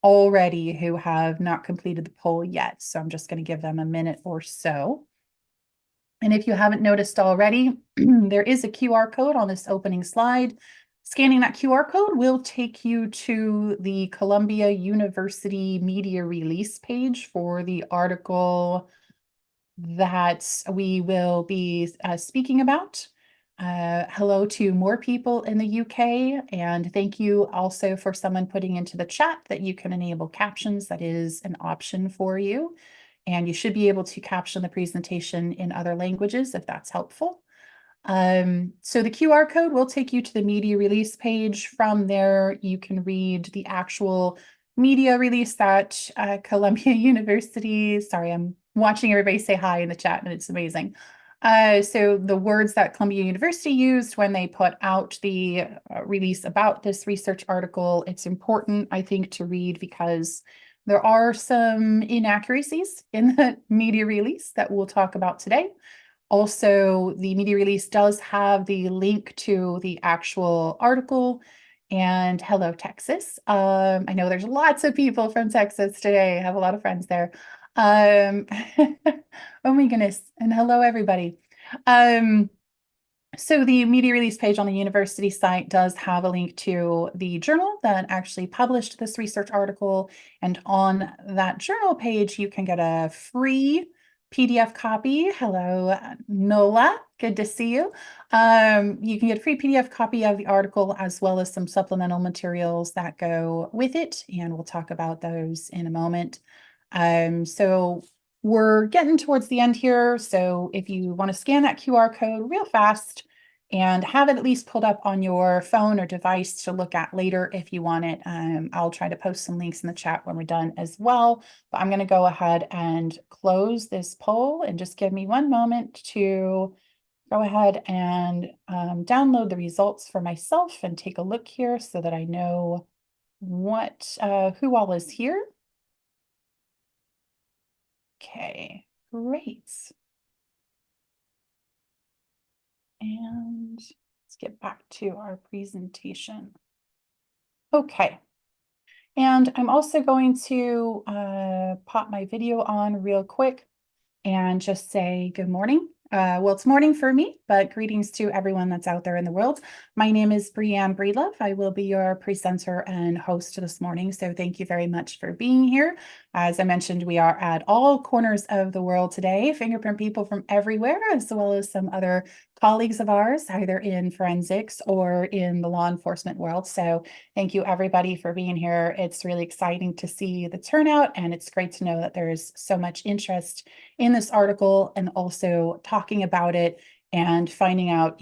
already who have not completed the poll yet. So I'm just going to give them a minute or so. And if you haven't noticed already, there is a QR code on this opening slide. Scanning that QR code will take you to the Columbia University media release page for the article that we will be speaking about. Hello to more people in the UK, and thank you also for someone putting into the chat that you can enable captions. That is an option for you, and you should be able to caption the presentation in other languages if that's helpful. So the QR code will take you to the media release page. From there, you can read the actual media release that Columbia University, sorry, I'm watching everybody say hi in the chat and it's amazing. So the words that Columbia University used when they put out the release about this research article, it's important, I think, to read because there are some inaccuracies in the media release that we'll talk about today. Also, the media release does have the link to the actual article. And hello, Texas. I know there's lots of people from Texas today. I have a lot of friends there. Oh my goodness. And hello, everybody. So the media release page on the university site does have a link to the journal that actually published this research article. And on that journal page, you can get a free PDF copy. Hello, Nola. Good to see you. You can get a free PDF copy of the article as well as some supplemental materials that go with it. And we'll talk about those in a moment. So we're getting towards the end here. So if you want to scan that QR code real fast and have it at least pulled up on your phone or device to look at later if you want it, I'll try to post some links in the chat when we're done as well. But I'm going to go ahead and close this poll and just give me one moment to go ahead and download the results for myself and take a look here so that I know who all is here. Okay, great. And let's get back to our presentation. Okay. And I'm also going to pop my video on real quick and just say good morning. Well, it's morning for me, but greetings to everyone that's out there in the world. My name is Brianne Breedlove. I will be your presenter and host this morning. So thank you very much for being here. As I mentioned, we are at all corners of the world today, fingerprint people from everywhere, as well as some other colleagues of ours, either in forensics or in the law enforcement world. So thank you everybody for being here. It's really exciting to see the turnout, and it's great to know that there's so much interest in this article and also talking about it and finding out,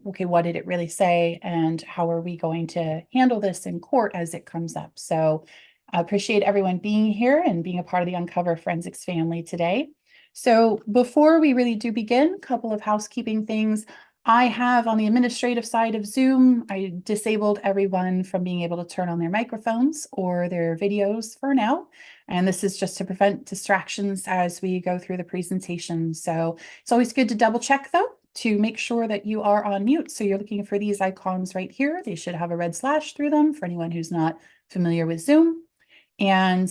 okay, what did it really say and how are we going to handle this in court as it comes up? So I appreciate everyone being here and being a part of the Uncover Forensics family today. So before we really do begin, a couple of housekeeping things. I have on the administrative side of Zoom, I disabled everyone from being able to turn on their microphones or their videos for now. And this is just to prevent distractions as we go through the presentation. So it's always good to double check though, to make sure that you are on mute. So you're looking for these icons right here. They should have a red slash through them for anyone who's not familiar with Zoom. And,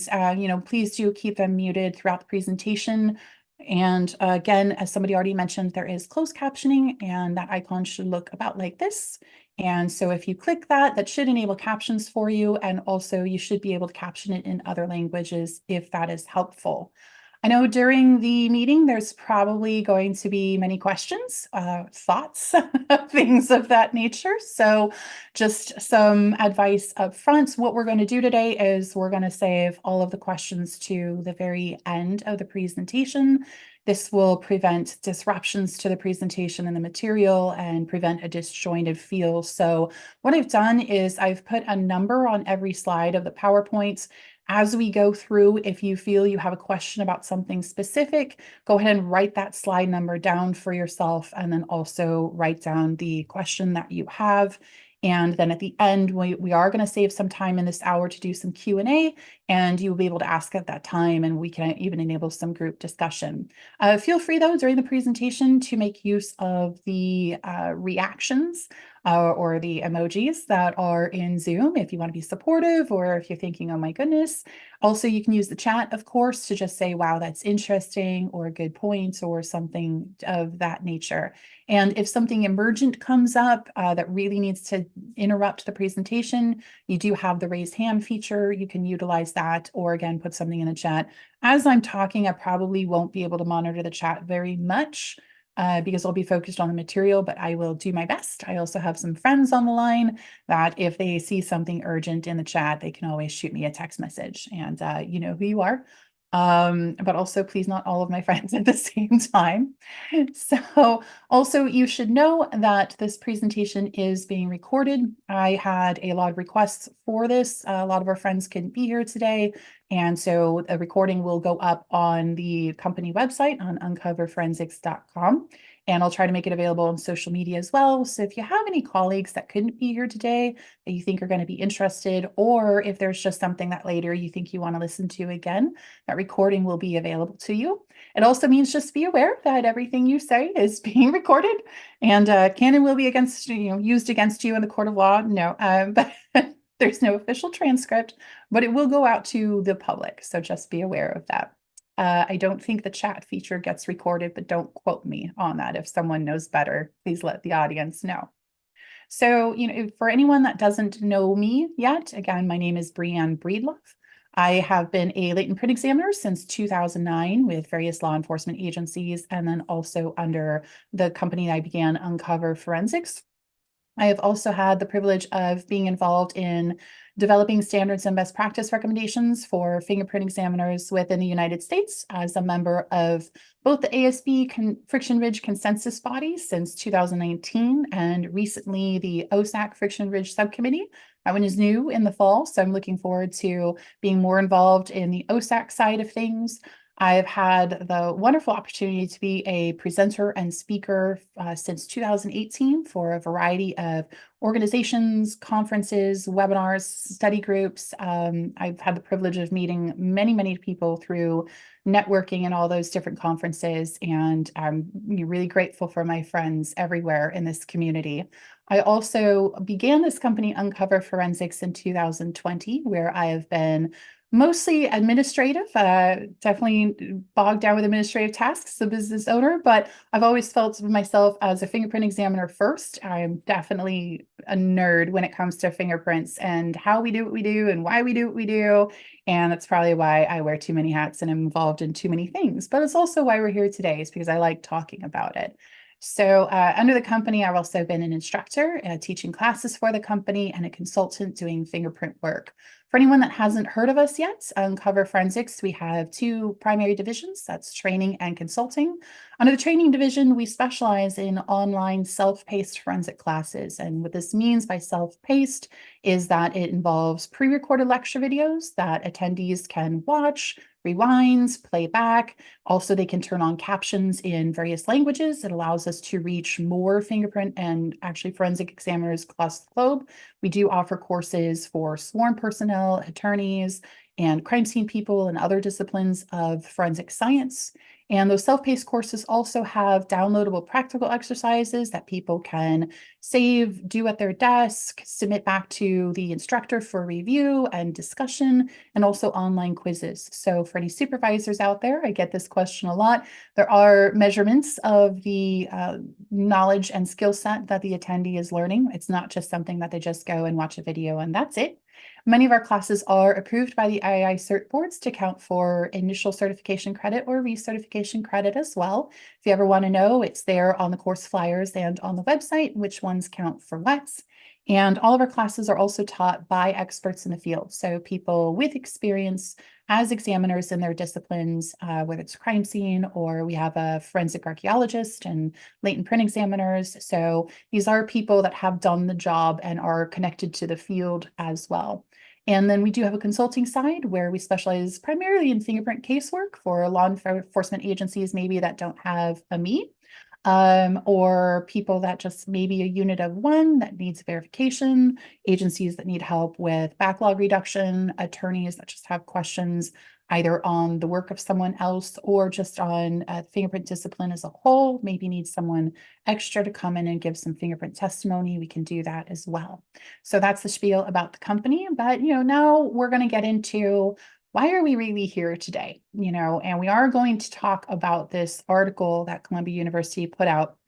please do keep them muted throughout the presentation. And again, as somebody already mentioned, there is closed captioning and that icon should look about like this. And so if you click that, that should enable captions for you. And also you should be able to caption it in other languages if that is helpful. I know during the meeting, there's probably going to be many questions, thoughts, things of that nature. So just some advice up front. What we're going to do today is we're going to save all of the questions to the very end of the presentation. This will prevent disruptions to the presentation and the material and prevent a disjointed feel. So what I've done is I've put a number on every slide of the PowerPoint. As we go through, if you feel you have a question about something specific, go ahead and write that slide number down for yourself and then also write down the question that you have. And then at the end, we are going to save some time in this hour to do some Q&A. and you will be able to ask at that time, and we can even enable some group discussion. Feel free though during the presentation to make use of the reactions or the emojis that are in Zoom if you want to be supportive, or if you're thinking, oh my goodness. Also, you can use the chat, of course, to just say, wow, that's interesting, or a good point, or something of that nature. And if something emergent comes up that really needs to interrupt the presentation, you do have the raise hand feature. You can utilize that, or again, put something in the chat. As I'm talking, I probably won't be able to monitor the chat very much because I'll be focused on the material, but I will do my best. I also have some friends on the line that if they see something urgent in the chat, they can always shoot me a text message, and you know who you are. But also please not all of my friends at the same time. So also you should know that this presentation is being recorded. I had a lot of requests for this. A lot of our friends couldn't be here today. And so a recording will go up on the company website on uncoverforensics.com. And I'll try to make it available on social media as well. So if you have any colleagues that couldn't be here today that you think are going to be interested, or if there's just something that later you think you want to listen to again, that recording will be available to you. It also means just be aware that everything you say is being recorded, and canon will be used against you in the court of law. No, but there's no official transcript, but it will go out to the public. So just be aware of that. I don't think the chat feature gets recorded, but don't quote me on that. If someone knows better, please let the audience know. So, for anyone that doesn't know me yet, again, my name is Brianne Breedlove. I have been a latent print examiner since 2009 with various law enforcement agencies, and then also under the company I began, Uncover Forensics. I have also had the privilege of being involved in developing standards and best practice recommendations for fingerprint examiners within the United States as a member of both the ASB Friction Ridge Consensus Body since 2019, and recently the OSAC Friction Ridge Subcommittee. That one is new in the fall, so I'm looking forward to being more involved in the OSAC side of things. I've had the wonderful opportunity to be a presenter and speaker since 2018 for a variety of organizations, conferences, webinars, study groups. I've had the privilege of meeting many, many people through networking and all those different conferences, and I'm really grateful for my friends everywhere in this community. I also began this company, Uncover Forensics, in 2020, where I have been mostly administrative, definitely bogged down with administrative tasks as a business owner, but I've always felt of myself as a fingerprint examiner first. I'm definitely a nerd when it comes to fingerprints and how we do what we do and why we do what we do. And that's probably why I wear too many hats and am involved in too many things. But it's also why we're here today, is because I like talking about it. So under the company, I've also been an instructor teaching classes for the company and a consultant doing fingerprint work. For anyone that hasn't heard of us yet, Uncover Forensics, we have two primary divisions. That's training and consulting. Under the training division, we specialize in online self-paced forensic classes. And what this means by self-paced is that it involves pre-recorded lecture videos that attendees can watch, rewinds, play back. Also, they can turn on captions in various languages. It allows us to reach more fingerprint and actually forensic examiners across the globe. We do offer courses for sworn personnel, attorneys, and crime scene people and other disciplines of forensic science. And those self-paced courses also have downloadable practical exercises that people can save, do at their desk, submit back to the instructor for review and discussion, and also online quizzes. So for any supervisors out there, I get this question a lot. There are measurements of the knowledge and skill set that the attendee is learning. It's not just something that they just go and watch a video and that's it. Many of our classes are approved by the IAI cert boards to count for initial certification credit or recertification credit as well. If you ever want to know, it's there on the course flyers and on the website, which ones count for what. And all of our classes are also taught by experts in the field. So people with experience as examiners in their disciplines, whether it's crime scene or we have a forensic archaeologist and latent print examiners. So these are people that have done the job and are connected to the field as well. And then we do have a consulting side where we specialize primarily in fingerprint casework for law enforcement agencies maybe that don't have a me. or people that just maybe a unit of one that needs verification, agencies that need help with backlog reduction, attorneys that just have questions either on the work of someone else or just on fingerprint discipline as a whole, maybe need someone extra to come in and give some fingerprint testimony. We can do that as well. So that's the spiel about the company. But, now we're going to get into why are we really here today? And we are going to talk about this article that Columbia University put out.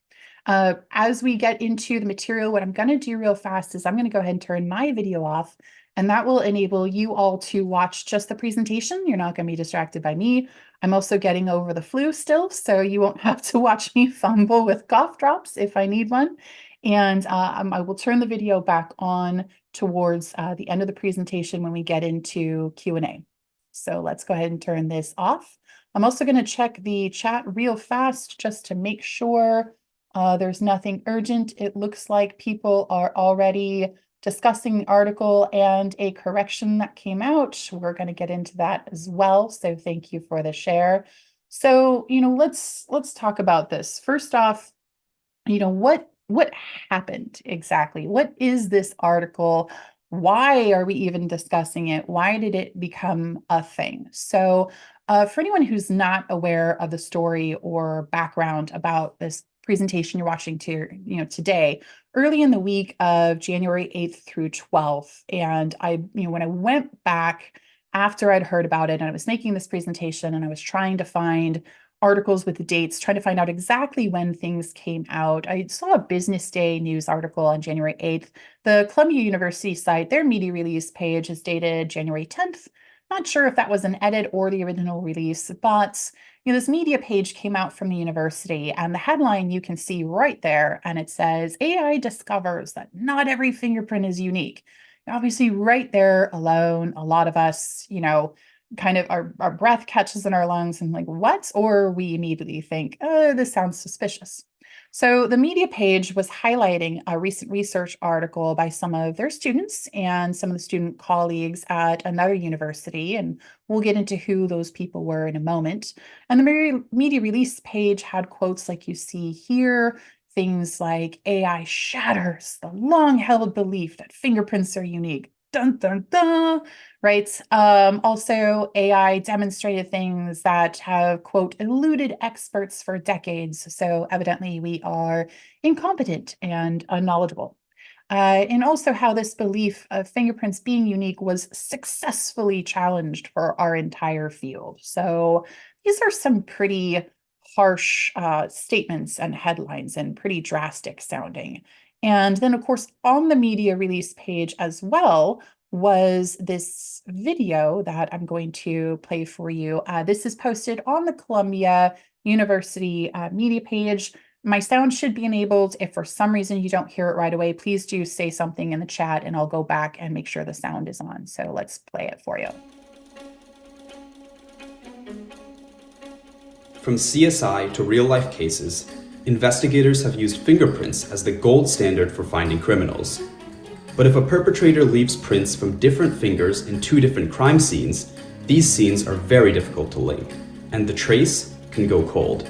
As we get into the material, what I'm going to do real fast is I'm going to go ahead and turn my video off, and that will enable you all to watch just the presentation. You're not going to be distracted by me. I'm also getting over the flu still, so you won't have to watch me fumble with cough drops if I need one. And I will turn the video back on towards the end of the presentation when we get into Q&A. So let's go ahead and turn this off. I'm also going to check the chat real fast just to make sure there's nothing urgent. It looks like people are already discussing the article and a correction that came out. We're going to get into that as well. So thank you for the share. So, let's talk about this. First off, what happened exactly? What is this article? Why are we even discussing it? Why did it become a thing? So for anyone who's not aware of the story or background about this presentation you're watching today, early in the week of January 8th through 12th, and when I went back after I'd heard about it and I was making this presentation and I was trying to find articles with the dates, trying to find out exactly when things came out. I saw a Business Day news article on January 8th. The Columbia University site, their media release page is dated January 10th. Not sure if that was an edit or the original release, but this media page came out from the university, and the headline you can see right there, and it says, AI discovers that not every fingerprint is unique. Obviously, right there alone, a lot of us, kind of our breath catches in our lungs and like, what? Or we immediately think, oh, this sounds suspicious. So the media page was highlighting a recent research article by some of their students and some of the student colleagues at another university, and we'll get into who those people were in a moment. And the media release page had quotes like you see here, things like AI shatters the long-held belief that fingerprints are unique. Dun, dun, dun, right? Also, AI demonstrated things that have, quote, eluded experts for decades. So evidently we are incompetent and unknowledgeable. And also how this belief of fingerprints being unique was successfully challenged for our entire field. So these are some pretty harsh statements and headlines and pretty drastic sounding. And then, of course, on the media release page as well was this video that I'm going to play for you. This is posted on the Columbia University media page. My sound should be enabled. If for some reason you don't hear it right away, please do say something in the chat and I'll go back and make sure the sound is on. So let's play it for you. From CSI to real-life cases, investigators have used fingerprints as the gold standard for finding criminals. But if a perpetrator leaves prints from different fingers in two different crime scenes, these scenes are very difficult to link, and the trace can go cold.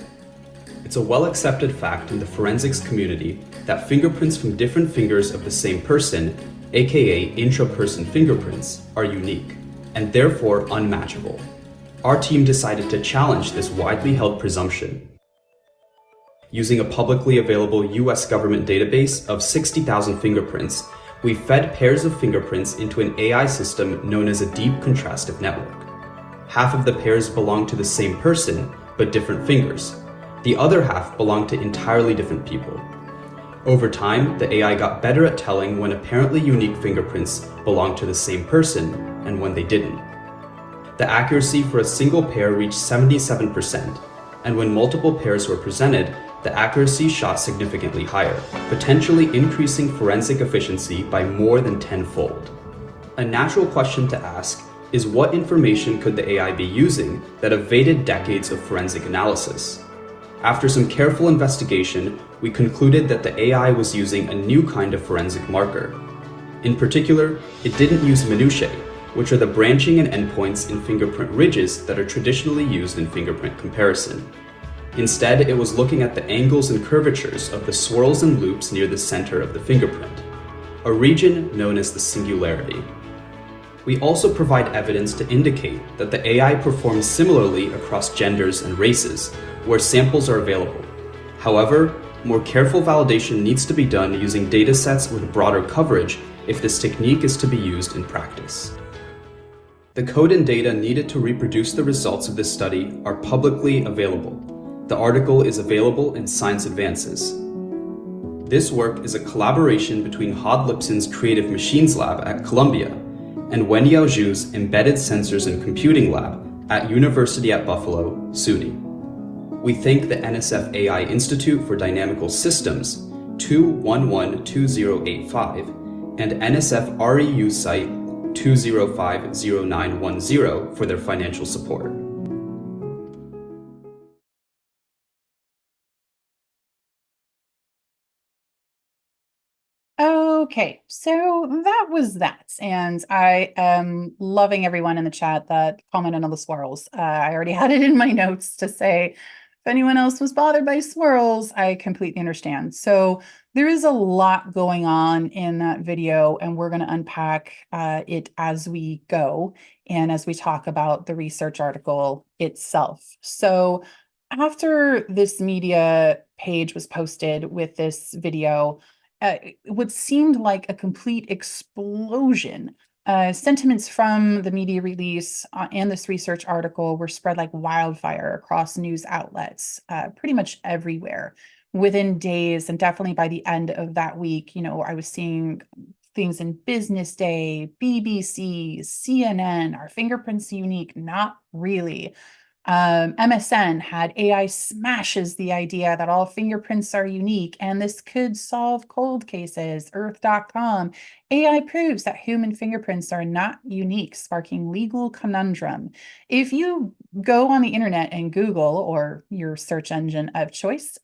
It's a well-accepted fact in the forensics community that fingerprints from different fingers of the same person, aka intra-person fingerprints, are unique, and therefore unmatchable. Our team decided to challenge this widely held presumption. Using a publicly available US government database of 60,000 fingerprints, we fed pairs of fingerprints into an AI system known as a deep contrastive network. Half of the pairs belong to the same person, but different fingers. The other half belong to entirely different people. Over time, the AI got better at telling when apparently unique fingerprints belonged to the same person and when they didn't. The accuracy for a single pair reached 77%, and when multiple pairs were presented, the accuracy shot significantly higher, potentially increasing forensic efficiency by more than 10-fold. A natural question to ask is what information could the AI be using that evaded decades of forensic analysis? After some careful investigation, we concluded that the AI was using a new kind of forensic marker. In particular, it didn't use minutiae, which are the branching and endpoints in fingerprint ridges that are traditionally used in fingerprint comparison. Instead, it was looking at the angles and curvatures of the swirls and loops near the center of the fingerprint, a region known as the singularity. We also provide evidence to indicate that the AI performs similarly across genders and races, where samples are available. However, more careful validation needs to be done using datasets with broader coverage if this technique is to be used in practice. The code and data needed to reproduce the results of this study are publicly available. The article is available in Science Advances. This work is a collaboration between Hod Lipson's Creative Machines Lab at Columbia and Wenyao Zhu's Embedded Sensors and Computing Lab at University at Buffalo, SUNY. We thank the NSF AI Institute for Dynamical Systems 2112085 and NSF REU Site 2050910 for their financial support. Okay, so that was that. And I am loving everyone in the chat that commented on the swirls. I already had it in my notes to say, if anyone else was bothered by swirls, I completely understand. So there is a lot going on in that video, and we're going to unpack it as we go and as we talk about the research article itself. So after this media page was posted with this video, what seemed like a complete explosion. Sentiments from the media release and this research article were spread like wildfire across news outlets, pretty much everywhere within days. And definitely by the end of that week, I was seeing things in Business Day, BBC, CNN, Are Fingerprints Unique? Not really. MSN had AI smashes the idea that all fingerprints are unique and this could solve cold cases. Earth.com, AI proves that human fingerprints are not unique, sparking legal conundrum. If you go on the internet and Google or your search engine of choice,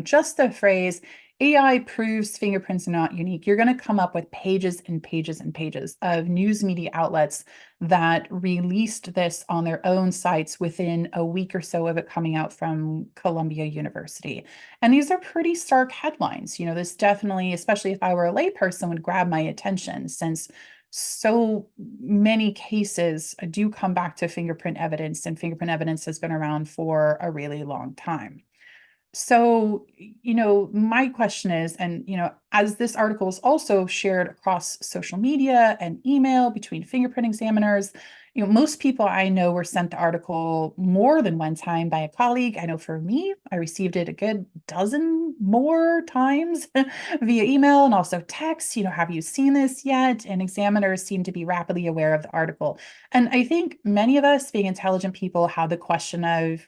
just the phrase AI proves fingerprints are not unique, you're going to come up with pages and pages and pages of news media outlets that released this on their own sites within a week or so of it coming out from Columbia University. And these are pretty stark headlines. This definitely, especially if I were a layperson, would grab my attention since so many cases do come back to fingerprint evidence, and fingerprint evidence has been around for a really long time. So, my question is, and, as this article is also shared across social media and email between fingerprint examiners, most people I know were sent the article more than one time by a colleague. I know for me, I received it a good dozen more times via email and also text. Have you seen this yet? And examiners seem to be rapidly aware of the article. And I think many of us, being intelligent people, had the question of,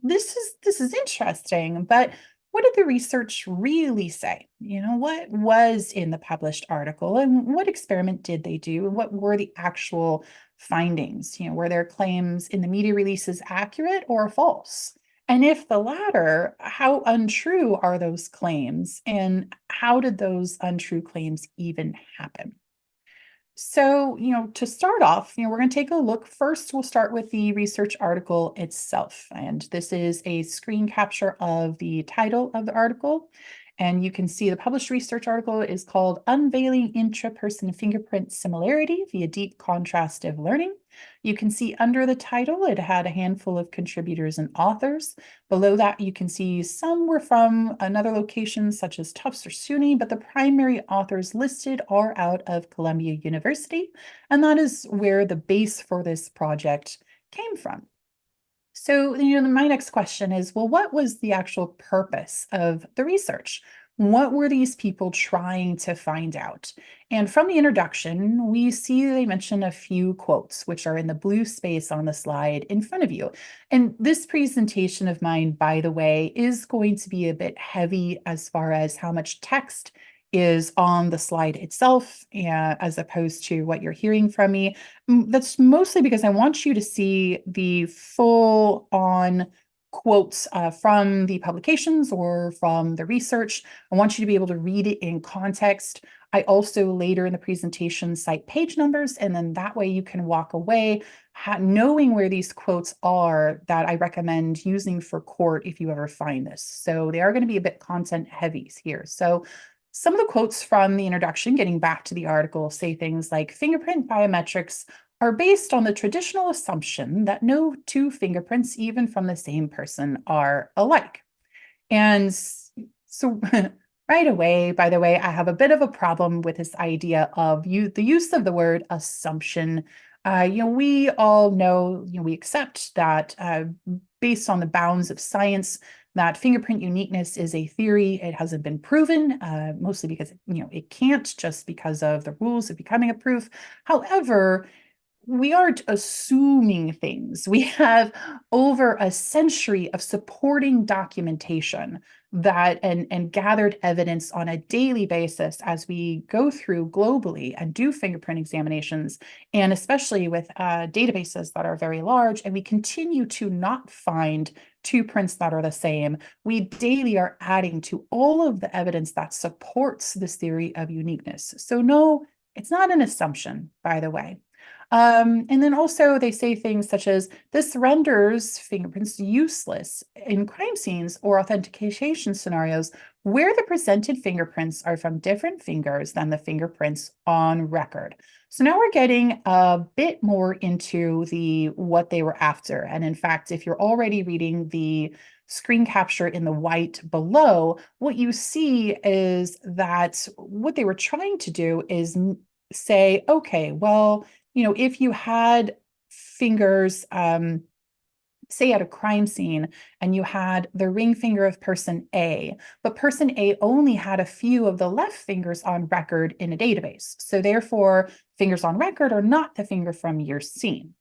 this is interesting, but what did the research really say? What was in the published article and what experiment did they do? And what were the actual findings? Were their claims in the media releases accurate or false? And if the latter, how untrue are those claims? And how did those untrue claims even happen? So, to start off, we're going to take a look. First, we'll start with the research article itself. And this is a screen capture of the title of the article. And you can see the published research article is called Unveiling Intraperson Fingerprint Similarity via Deep Contrastive Learning. You can see under the title, it had a handful of contributors and authors. Below that, you can see some were from another location, such as Tufts or SUNY, but the primary authors listed are out of Columbia University, and that is where the base for this project came from. So, my next question is, well, what was the actual purpose of the research? What were these people trying to find out? And from the introduction, we see they mention a few quotes, which are in the blue space on the slide in front of you. And this presentation of mine, by the way, is going to be a bit heavy as far as how much text is on the slide itself, as opposed to what you're hearing from me. That's mostly because I want you to see the full on quotes from the publications or from the research. I want you to be able to read it in context. I also later in the presentation cite page numbers, and then that way you can walk away knowing where these quotes are that I recommend using for court if you ever find this. So they are going to be a bit content heavy here. So some of the quotes from the introduction, getting back to the article, say things like fingerprint biometrics are based on the traditional assumption that no two fingerprints, even from the same person, are alike. And so right away, by the way, I have a bit of a problem with this idea of the use of the word assumption. We all know, we accept that based on the bounds of science, that fingerprint uniqueness is a theory. It hasn't been proven, mostly because, it can't, just because of the rules of becoming a proof. However, we aren't assuming things. We have over a century of supporting documentation that and gathered evidence on a daily basis as we go through globally and do fingerprint examinations, and especially with databases that are very large, and we continue to not find two prints that are the same. We daily are adding to all of the evidence that supports this theory of uniqueness. So no, it's not an assumption, by the way. And then also they say things such as this renders fingerprints useless in crime scenes or authentication scenarios where the presented fingerprints are from different fingers than the fingerprints on record. So now we're getting a bit more into what they were after. And in fact, if you're already reading the screen capture in the white below, what you see is that what they were trying to do is say, okay, well, if you had fingers, say at a crime scene, and you had the ring finger of person A, but person A only had a few of the left fingers on record in a database. So therefore, fingers on record are not the finger from your scene.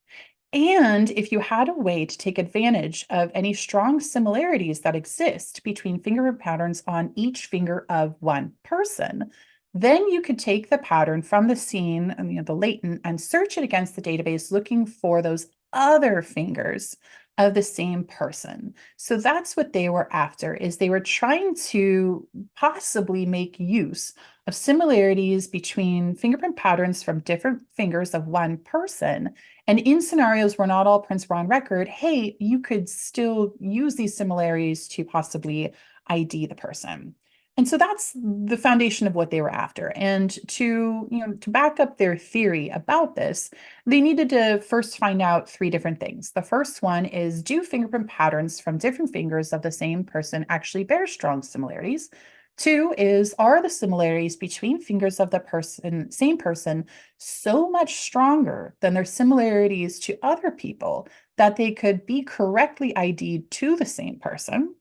And if you had a way to take advantage of any strong similarities that exist between fingerprint patterns on each finger of one person, then you could take the pattern from the scene, the latent, and search it against the database looking for those other fingers of the same person. So that's what they were after, is they were trying to possibly make use of similarities between fingerprint patterns from different fingers of one person. And in scenarios where not all prints were on record, hey, you could still use these similarities to possibly ID the person. And so that's the foundation of what they were after. And to back up their theory about this, they needed to first find out three different things. The first one is, do fingerprint patterns from different fingers of the same person actually bear strong similarities? Two is, are the similarities between fingers of the same person so much stronger than their similarities to other people that they could be correctly ID'd to the same person?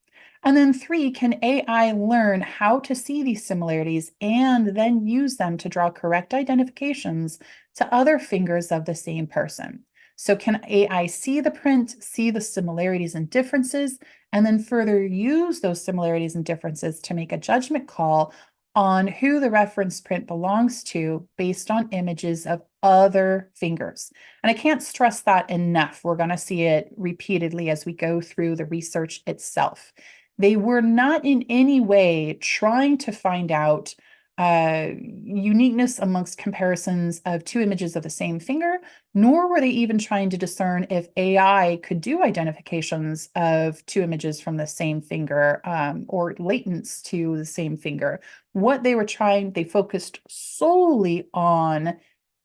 And then three, can AI learn how to see these similarities and then use them to draw correct identifications to other fingers of the same person? So can AI see the print, see the similarities and differences, and then further use those similarities and differences to make a judgment call on who the reference print belongs to based on images of other fingers? And I can't stress that enough. We're going to see it repeatedly as we go through the research itself. They were not in any way trying to find out uniqueness amongst comparisons of two images of the same finger, nor were they even trying to discern if AI could do identifications of two images from the same finger or latents to the same finger. What they were trying, they focused solely on,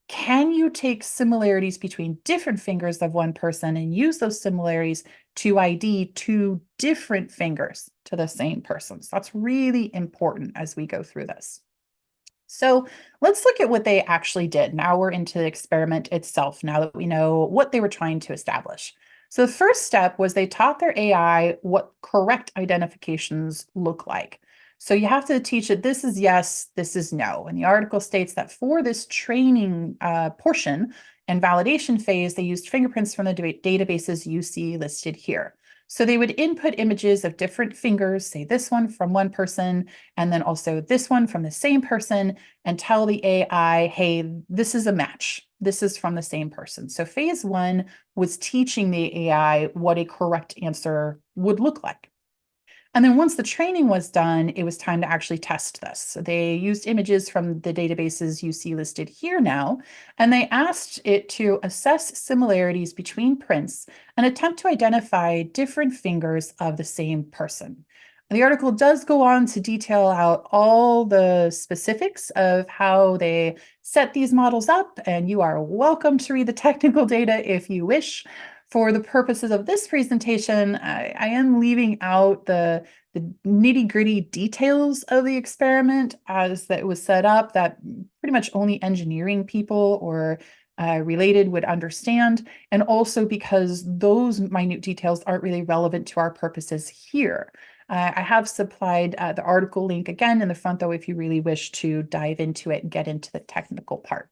can you take similarities between different fingers of one person and use those similarities to ID two different fingers to the same person? So that's really important as we go through this. So let's look at what they actually did. Now we're into the experiment itself, now that we know what they were trying to establish. So the first step was they taught their AI what correct identifications look like. So you have to teach it, this is yes, this is no. And the article states that for this training portion and validation phase, they used fingerprints from the databases you see listed here. So they would input images of different fingers, say this one from one person, and then also this one from the same person, and tell the AI, hey, this is a match. This is from the same person. So phase one was teaching the AI what a correct answer would look like. And then once the training was done, it was time to actually test this. So they used images from the databases you see listed here now, and they asked it to assess similarities between prints and attempt to identify different fingers of the same person. The article does go on to detail out all the specifics of how they set these models up, and you are welcome to read the technical data if you wish. For the purposes of this presentation, I am leaving out the nitty-gritty details of the experiment as that was set up, that pretty much only engineering people or related would understand, and also because those minute details aren't really relevant to our purposes here. I have supplied the article link again in the front, though, if you really wish to dive into it and get into the technical part.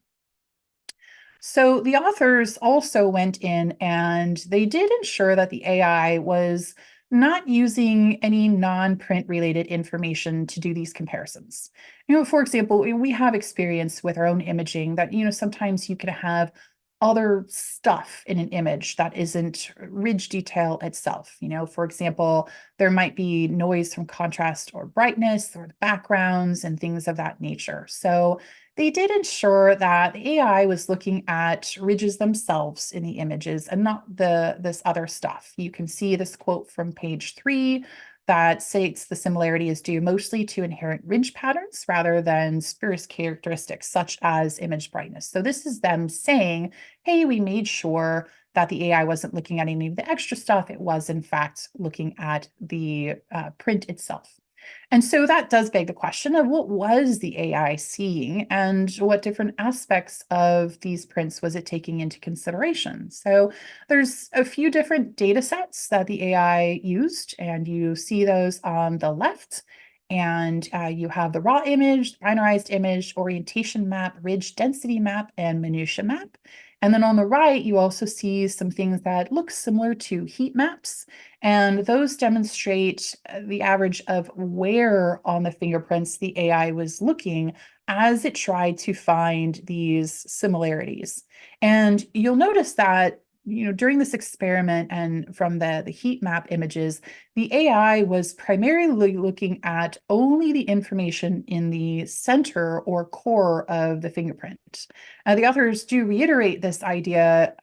So the authors also went in and they did ensure that the AI was not using any non-print related information to do these comparisons. For example, we have experience with our own imaging that, sometimes you can have other stuff in an image that isn't ridge detail itself. For example, there might be noise from contrast or brightness or the backgrounds and things of that nature. So they did ensure that the AI was looking at ridges themselves in the images and not this other stuff. You can see this quote from page 3 that states the similarity is due mostly to inherent ridge patterns rather than spurious characteristics such as image brightness. So this is them saying, hey, we made sure that the AI wasn't looking at any of the extra stuff. It was, in fact, looking at the print itself. And so that does beg the question of what was the AI seeing and what different aspects of these prints was it taking into consideration? So there's a few different data sets that the AI used, and you see those on the left. And you have the raw image, the binarized image, orientation map, ridge density map, and minutia map. And then on the right, you also see some things that look similar to heat maps. And those demonstrate the average of where on the fingerprints the AI was looking as it tried to find these similarities. And you'll notice that during this experiment and from the heat map images, the AI was primarily looking at only the information in the center or core of the fingerprint. The authors do reiterate this idea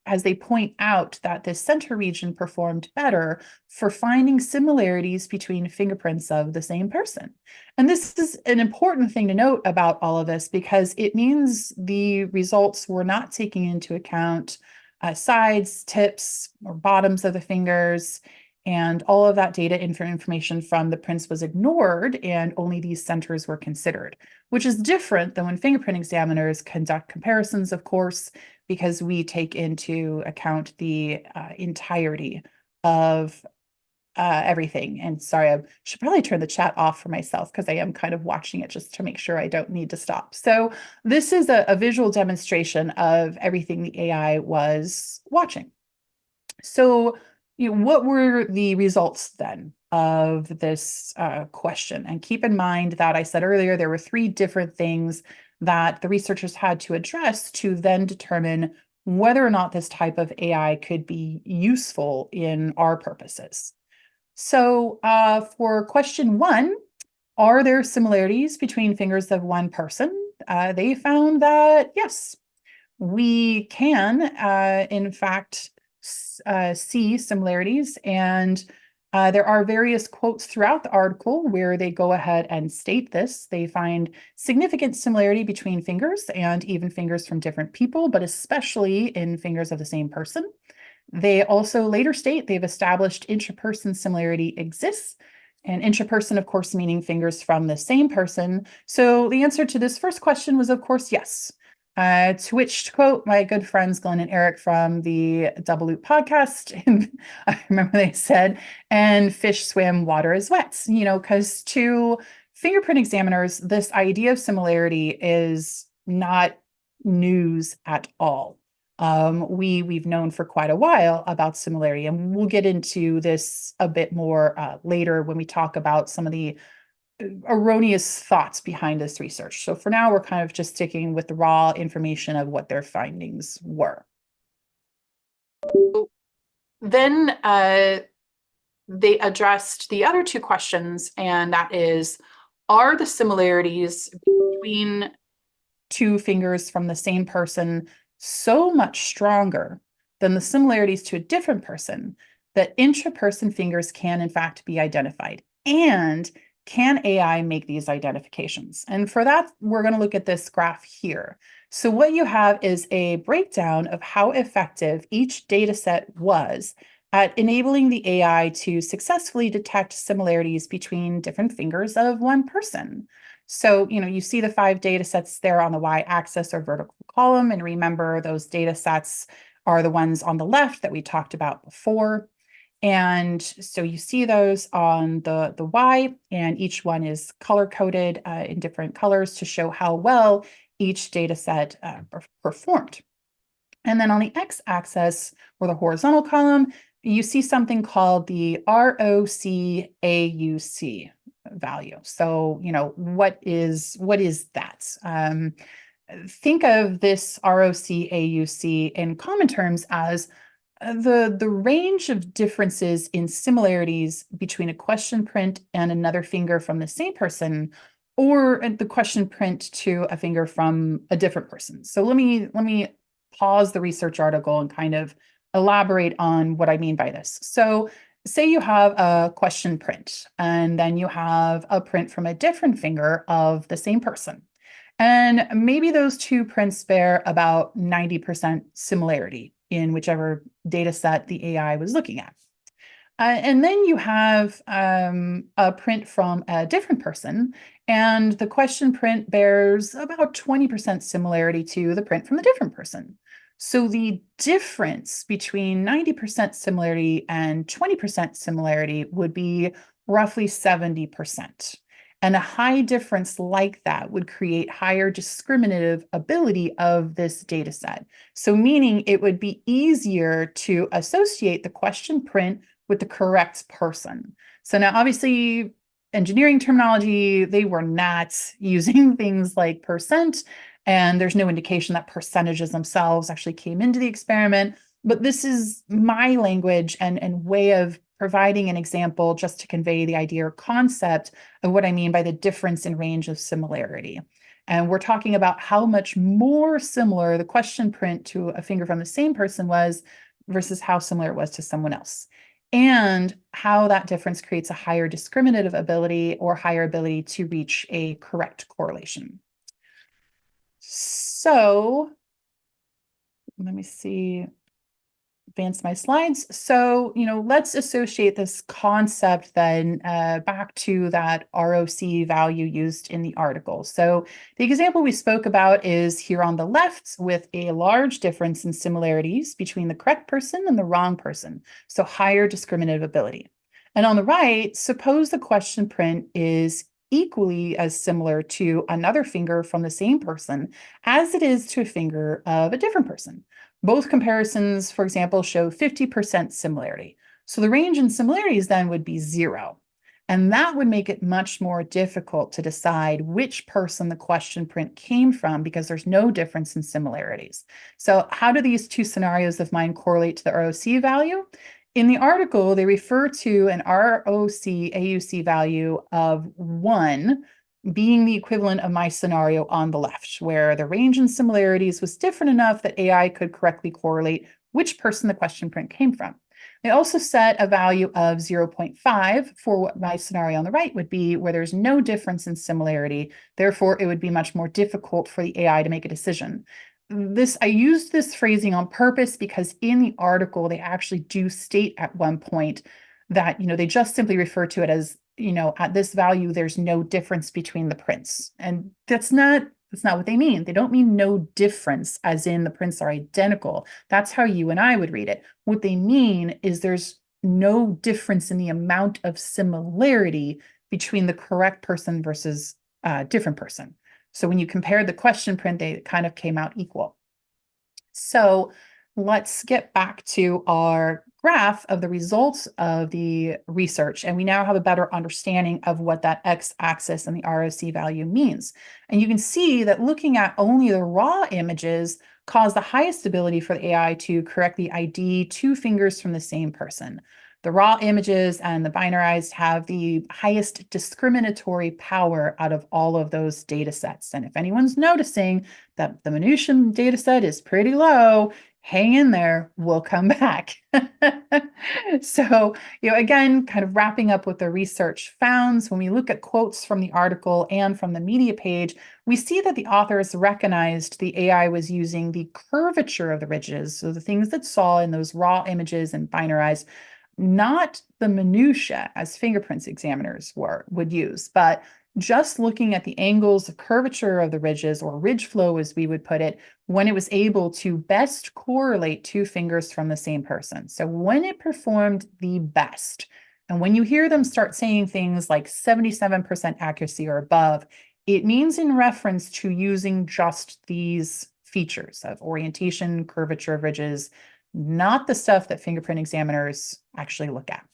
as they point out that the center region performed better for finding similarities between fingerprints of the same person. And this is an important thing to note about all of this because it means the results were not taking into account sides, tips, or bottoms of the fingers, and all of that data information from the prints was ignored and only these centers were considered, which is different than when fingerprint examiners conduct comparisons, of course, because we take into account the entirety of everything. And sorry, I should probably turn the chat off for myself because I am kind of watching it just to make sure I don't need to stop. So this is a visual demonstration of everything the AI was watching. So what were the results then of this question? And keep in mind that I said earlier, there were 3 different things that the researchers had to address to then determine whether or not this type of AI could be useful in our purposes. So for question 1, are there similarities between fingers of one person? They found that yes, we can, in fact, see similarities. And there are various quotes throughout the article where they go ahead and state this. They find significant similarity between fingers and even fingers from different people, but especially in fingers of the same person. They also later state they've established intraperson similarity exists, and intraperson, of course, meaning fingers from the same person. So the answer to this first question was, of course, yes. To which, to quote my good friends Glenn and Eric from the Double Loop podcast, and I remember they said, and fish swim, water is wet, because to fingerprint examiners, this idea of similarity is not news at all. We've known for quite a while about similarity, and we'll get into this a bit more later when we talk about some of the erroneous thoughts behind this research. So for now, we're kind of just sticking with the raw information of what their findings were. Then they addressed the other two questions, and that is, are the similarities between two fingers from the same person so much stronger than the similarities to a different person that intra-person fingers can in fact be identified? And can AI make these identifications? And for that, we're going to look at this graph here. So what you have is a breakdown of how effective each data set was at enabling the AI to successfully detect similarities between different fingers of one person. So, you see the 5 data sets there on the y-axis or vertical column, and remember those data sets are the ones on the left that we talked about before. And so you see those on the Y, and each one is color-coded in different colors to show how well each data set performed. And then on the x-axis, or the horizontal column, you see something called the ROC-AUC value. So, what is that? Think of this ROC-AUC in common terms as the range of differences in similarities between a question print and another finger from the same person, or the question print to a finger from a different person. So let me pause the research article and kind of elaborate on what I mean by this. So say you have a question print, and then you have a print from a different finger of the same person. And maybe those two prints bear about 90% similarity in whichever data set the AI was looking at. And then you have a print from a different person, and the question print bears about 20% similarity to the print from the different person. So the difference between 90% similarity and 20% similarity would be roughly 70%. And a high difference like that would create higher discriminative ability of this data set. So meaning it would be easier to associate the question print with the correct person. So now, obviously, engineering terminology, they were not using things like percent, and there's no indication that percentages themselves actually came into the experiment. But this is my language and way of providing an example just to convey the idea or concept of what I mean by the difference in range of similarity. And we're talking about how much more similar the question print to a finger from the same person was versus how similar it was to someone else, and how that difference creates a higher discriminative ability or higher ability to reach a correct correlation. So let me see, advance my slides. So, let's associate this concept then back to that ROC value used in the article. So the example we spoke about is here on the left, with a large difference in similarities between the correct person and the wrong person. So higher discriminative ability. And on the right, suppose the question print is equally as similar to another finger from the same person as it is to a finger of a different person. Both comparisons, for example, show 50% similarity. So the range in similarities then would be 0. And that would make it much more difficult to decide which person the question print came from, because there's no difference in similarities. So how do these two scenarios of mine correlate to the ROC value? In the article, they refer to an ROC-AUC value of 1 being the equivalent of my scenario on the left, where the range in similarities was different enough that AI could correctly correlate which person the question print came from. They also set a value of 0.5 for what my scenario on the right would be, where there's no difference in similarity. Therefore, it would be much more difficult for the AI to make a decision. I used this phrasing on purpose because in the article, they actually do state at one point that, they just simply refer to it as, at this value, there's no difference between the prints. And that's not what they mean. They don't mean no difference as in the prints are identical. That's how you and I would read it. What they mean is there's no difference in the amount of similarity between the correct person versus a different person. So when you compared the question print, they kind of came out equal. So let's get back to our graph of the results of the research. And we now have a better understanding of what that x-axis and the ROC value means. And you can see that looking at only the raw images caused the highest ability for the AI to correctly ID two fingers from the same person. The raw images and the binarized have the highest discriminatory power out of all of those data sets. And if anyone's noticing that the Minutia data set is pretty low, hang in there, we'll come back. So, again, kind of wrapping up what the research found, when we look at quotes from the article and from the media page, we see that the authors recognized the AI was using the curvature of the ridges, so the things that saw in those raw images and binarized, not the minutia as fingerprints examiners would use, but just looking at the angles of curvature of the ridges, or ridge flow as we would put it, when it was able to best correlate two fingers from the same person. So when it performed the best, and when you hear them start saying things like 77% accuracy or above, it means in reference to using just these features of orientation, curvature of ridges, not the stuff that fingerprint examiners actually look at.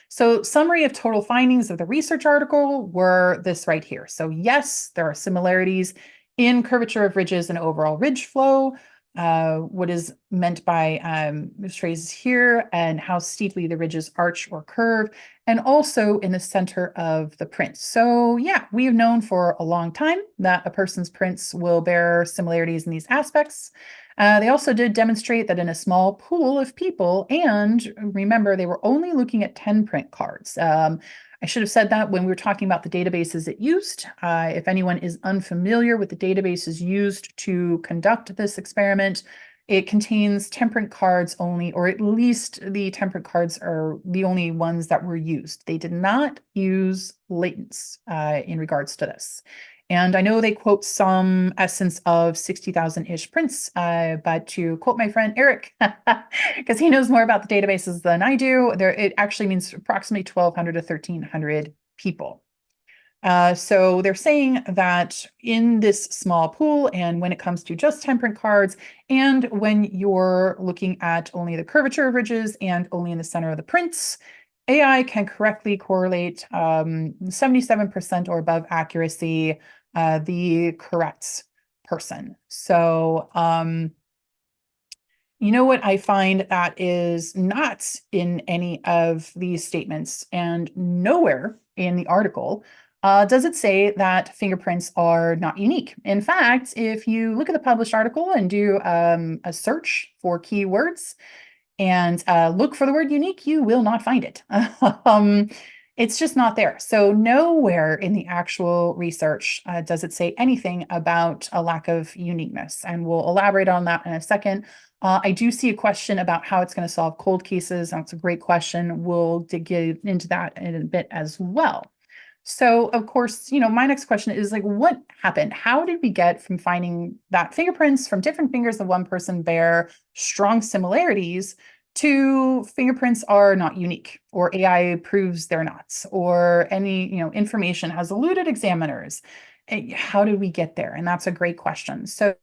So summary of total findings of the research article were this right here. So yes, there are similarities in curvature of ridges and overall ridge flow. What is meant by traces here, and how steeply the ridges arch or curve, and also in the center of the print. So yeah, we have known for a long time that a person's prints will bear similarities in these aspects. They also did demonstrate that in a small pool of people, and remember, they were only looking at 10 print cards. I should have said that when we were talking about the databases it used. If anyone is unfamiliar with the databases used to conduct this experiment, it contains temperate cards only, or at least the temperate cards are the only ones that were used. They did not use latents in regards to this. And I know they quote some essence of 60,000-ish prints, but to quote my friend Eric, because he knows more about the databases than I do, it actually means approximately 1,200 to 1,300 people. So they're saying that in this small pool, and when it comes to just temperate cards, and when you're looking at only the curvature of ridges and only in the center of the prints, AI can correctly correlate 77% or above accuracy the correct person. So, what I find that is not in any of these statements, and nowhere in the article does it say that fingerprints are not unique. In fact, if you look at the published article and do a search for keywords and look for the word unique, you will not find it. It's just not there. So nowhere in the actual research does it say anything about a lack of uniqueness. And we'll elaborate on that in a second. I do see a question about how it's going to solve cold cases. That's a great question. We'll dig into that in a bit as well. So of course, my next question is like, what happened? How did we get from finding that fingerprints from different fingers of one person bear strong similarities to fingerprints are not unique, or AI proves they're not, or any, information has eluded examiners? How did we get there? And that's a great question. So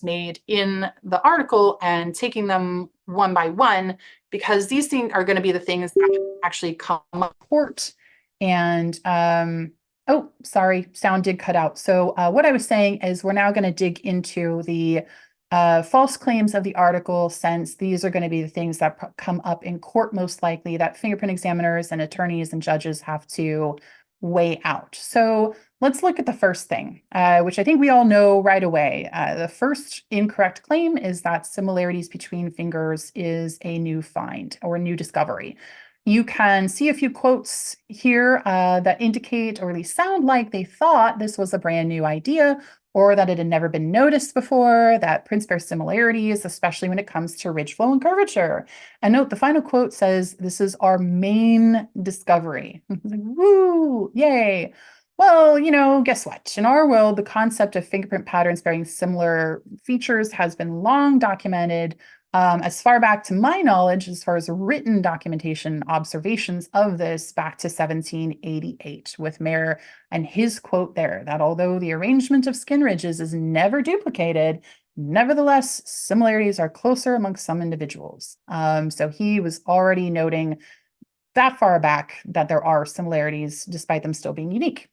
made in the article and taking them one by one, because these things are going to be the things that actually come up court. And oh, sorry, sound did cut out. So what I was saying is we're now going to dig into the false claims of the article, since these are going to be the things that come up in court most likely, that fingerprint examiners and attorneys and judges have to weigh out. So let's look at the first thing, which I think we all know right away. The first incorrect claim is that similarities between fingers is a new find or a new discovery. You can see a few quotes here that indicate, or at least sound like they thought this was a brand new idea, or that it had never been noticed before, that prints bear similarities, especially when it comes to ridge flow and curvature. And note, the final quote says, "This is our main discovery." Like, woo, yay. Well, guess what? In our world, the concept of fingerprint patterns bearing similar features has been long documented. As far back to my knowledge, as far as written documentation, observations of this back to 1788 with Mayer and his quote there, that although the arrangement of skin ridges is never duplicated, nevertheless, similarities are closer amongst some individuals. So he was already noting that far back that there are similarities despite them still being unique.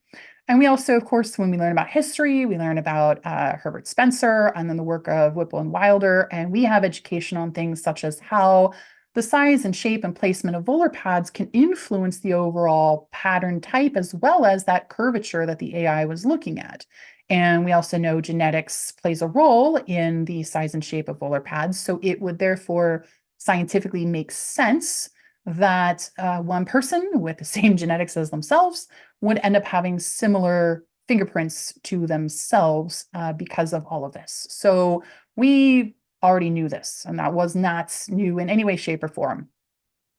And we also, of course, when we learn about history, we learn about Herbert Spencer and then the work of Whipple and Wilder. And we have education on things such as how the size and shape and placement of volar pads can influence the overall pattern type as well as that curvature that the AI was looking at. And we also know genetics plays a role in the size and shape of volar pads. So it would therefore scientifically make sense that one person with the same genetics as themselves would end up having similar fingerprints to themselves because of all of this. So we already knew this, and that was not new in any way, shape, or form.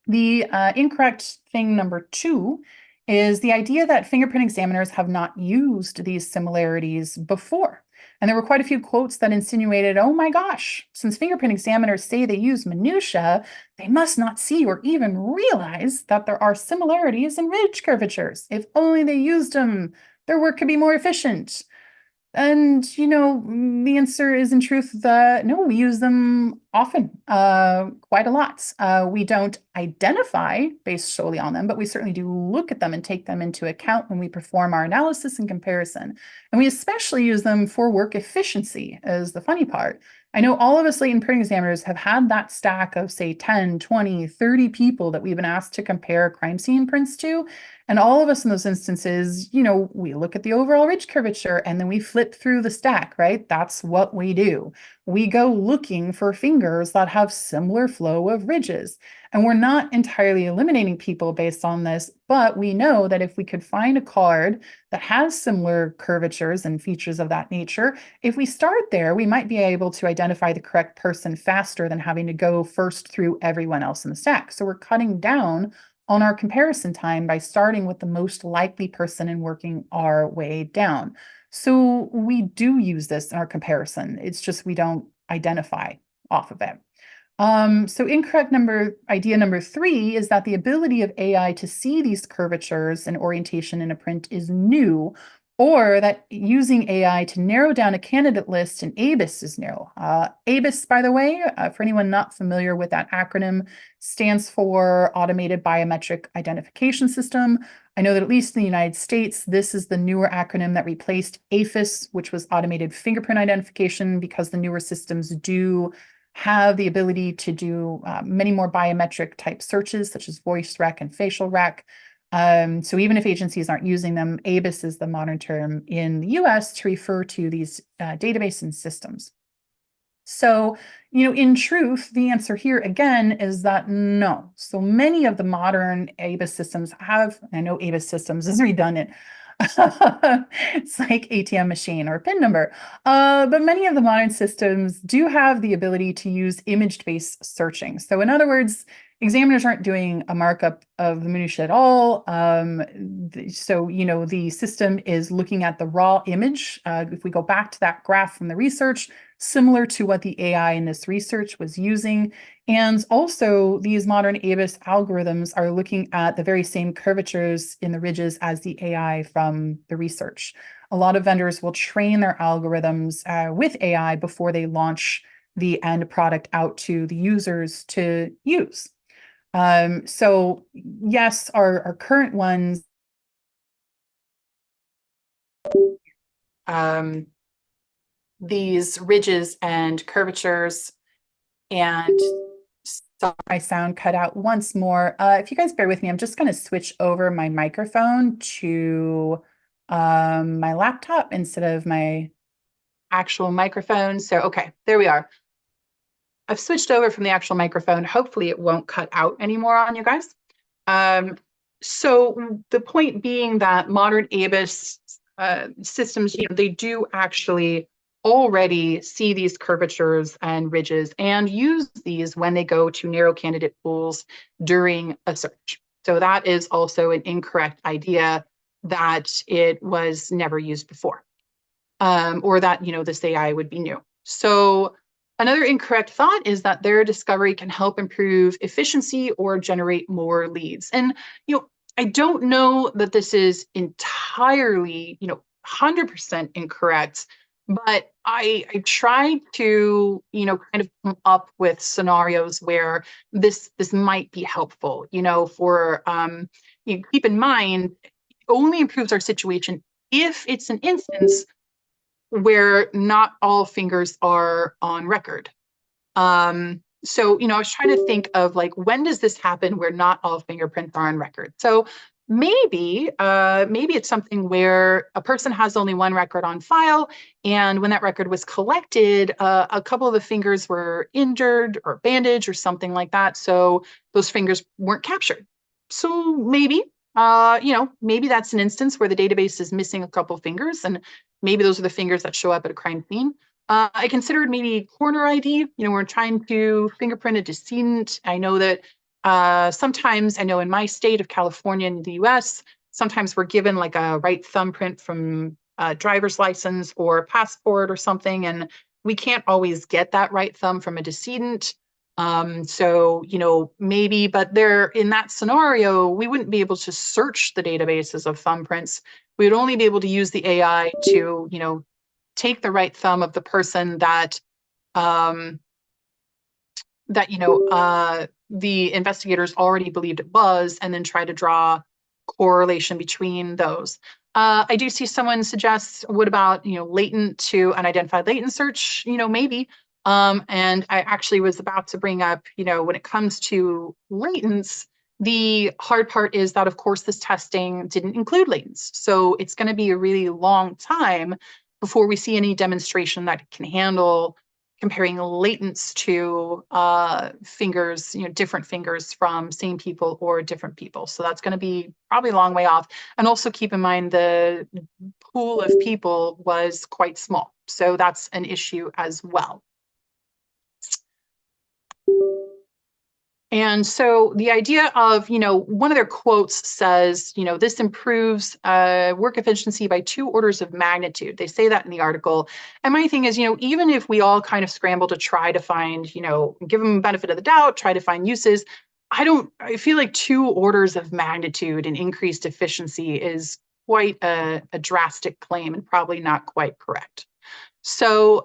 The incorrect thing number 2 is the idea that fingerprint examiners have not used these similarities before. And there were quite a few quotes that insinuated, oh my gosh, since fingerprint examiners say they use minutia, they must not see or even realize that there are similarities in ridge curvatures. If only they used them, their work could be more efficient. And, the answer is in truth that no, we use them often, quite a lot. We don't identify based solely on them, but we certainly do look at them and take them into account when we perform our analysis and comparison. And we especially use them for work efficiency, is the funny part. I know all of us latent print examiners have had that stack of, say, 10, 20, 30 people that we've been asked to compare crime scene prints to. And all of us in those instances, we look at the overall ridge curvature and then we flip through the stack, right? That's what we do. We go looking for fingers that have similar flow of ridges. And we're not entirely eliminating people based on this, but we know that if we could find a card that has similar curvatures and features of that nature, if we start there, we might be able to identify the correct person faster than having to go first through everyone else in the stack. So we're cutting down on our comparison time by starting with the most likely person and working our way down. So we do use this in our comparison. It's just we don't identify off of it. So incorrect idea number 3 is that the ability of AI to see these curvatures and orientation in a print is new, or that using AI to narrow down a candidate list in ABIS is new. ABIS, by the way, for anyone not familiar with that acronym, stands for Automated Biometric Identification System. I know that at least in the United States, this is the newer acronym that replaced AFIS, which was Automated Fingerprint Identification, because the newer systems do have the ability to do many more biometric type searches, such as voice rec and facial rec. So even if agencies aren't using them, ABIS is the modern term in the US to refer to these databases and systems. So, in truth, the answer here again is that no. So many of the modern ABIS systems have, I know ABIS systems is redundant. It's like ATM machine or PIN number. But many of the modern systems do have the ability to use image-based searching. So in other words, examiners aren't doing a markup of the minutia at all. So, the system is looking at the raw image. If we go back to that graph from the research, similar to what the AI in this research was using. And also these modern ABIS algorithms are looking at the very same curvatures in the ridges as the AI from the research. A lot of vendors will train their algorithms with AI before they launch the end product out to the users to use. So yes, our current ones these ridges and curvatures, and so my sound cut out once more. If you guys bear with me, I'm just going to switch over my microphone to my laptop instead of my actual microphone. So, okay, there we are. I've switched over from the actual microphone. Hopefully it won't cut out anymore on you guys. So the point being that modern ABIS systems, they do actually already see these curvatures and ridges and use these when they go to narrow candidate pools during a search. So that is also an incorrect idea that it was never used before, or that, this AI would be new. So another incorrect thought is that their discovery can help improve efficiency or generate more leads. And, I don't know that this is entirely, 100% incorrect, but I tried to, kind of come up with scenarios where this might be helpful, for, keep in mind, it only improves our situation if it's an instance where not all fingers are on record. So, I was trying to think of like, when does this happen where not all fingerprints are on record? So maybe it's something where a person has only one record on file, and when that record was collected, a couple of the fingers were injured or bandaged or something like that. So those fingers weren't captured. So maybe, maybe that's an instance where the database is missing a couple fingers, and maybe those are the fingers that show up at a crime scene. I considered maybe corner ID. We're trying to fingerprint a decedent. I know that sometimes, I know in my state of California in the US, sometimes we're given like a right thumbprint from a driver's license or a passport or something, and we can't always get that right thumb from a decedent. So, maybe, but there in that scenario, we wouldn't be able to search the databases of thumbprints. We would only be able to use the AI to, take the right thumb of the person that the investigators already believed it was, and then try to draw correlation between those. I do see someone suggest, what about latent to unidentified latent search? Maybe. And I actually was about to bring up, when it comes to latents, the hard part is that, of course, this testing didn't include latents. So it's going to be a really long time before we see any demonstration that can handle comparing latents to fingers, different fingers from same people or different people. So that's going to be probably a long way off. And also keep in mind the pool of people was quite small. So that's an issue as well. And so the idea of, one of their quotes says, this improves work efficiency by 2 orders of magnitude. They say that in the article. And my thing is, even if we all kind of scramble to try to find, give them benefit of the doubt, try to find uses, I feel like 2 orders of magnitude in increased efficiency is quite a drastic claim and probably not quite correct. So,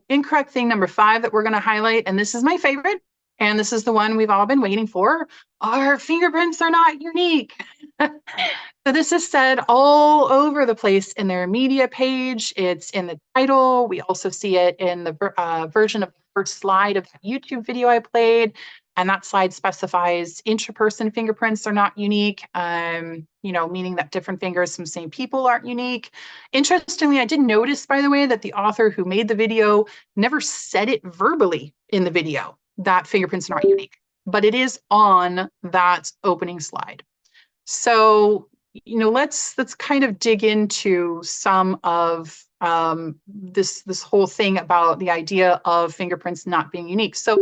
incorrect thing number 5 that we're going to highlight, and this is my favorite, and this is the one we've all been waiting for, our fingerprints are not unique. So this is said all over the place in their media page. It's in the title. We also see it in the version of the first slide of that YouTube video I played. And that slide specifies intraperson fingerprints are not unique, meaning that different fingers from same people aren't unique. Interestingly, I did notice, by the way, that the author who made the video never said it verbally in the video, that fingerprints are not unique, but it is on that opening slide. So, let's kind of dig into some of this whole thing about the idea of fingerprints not being unique. So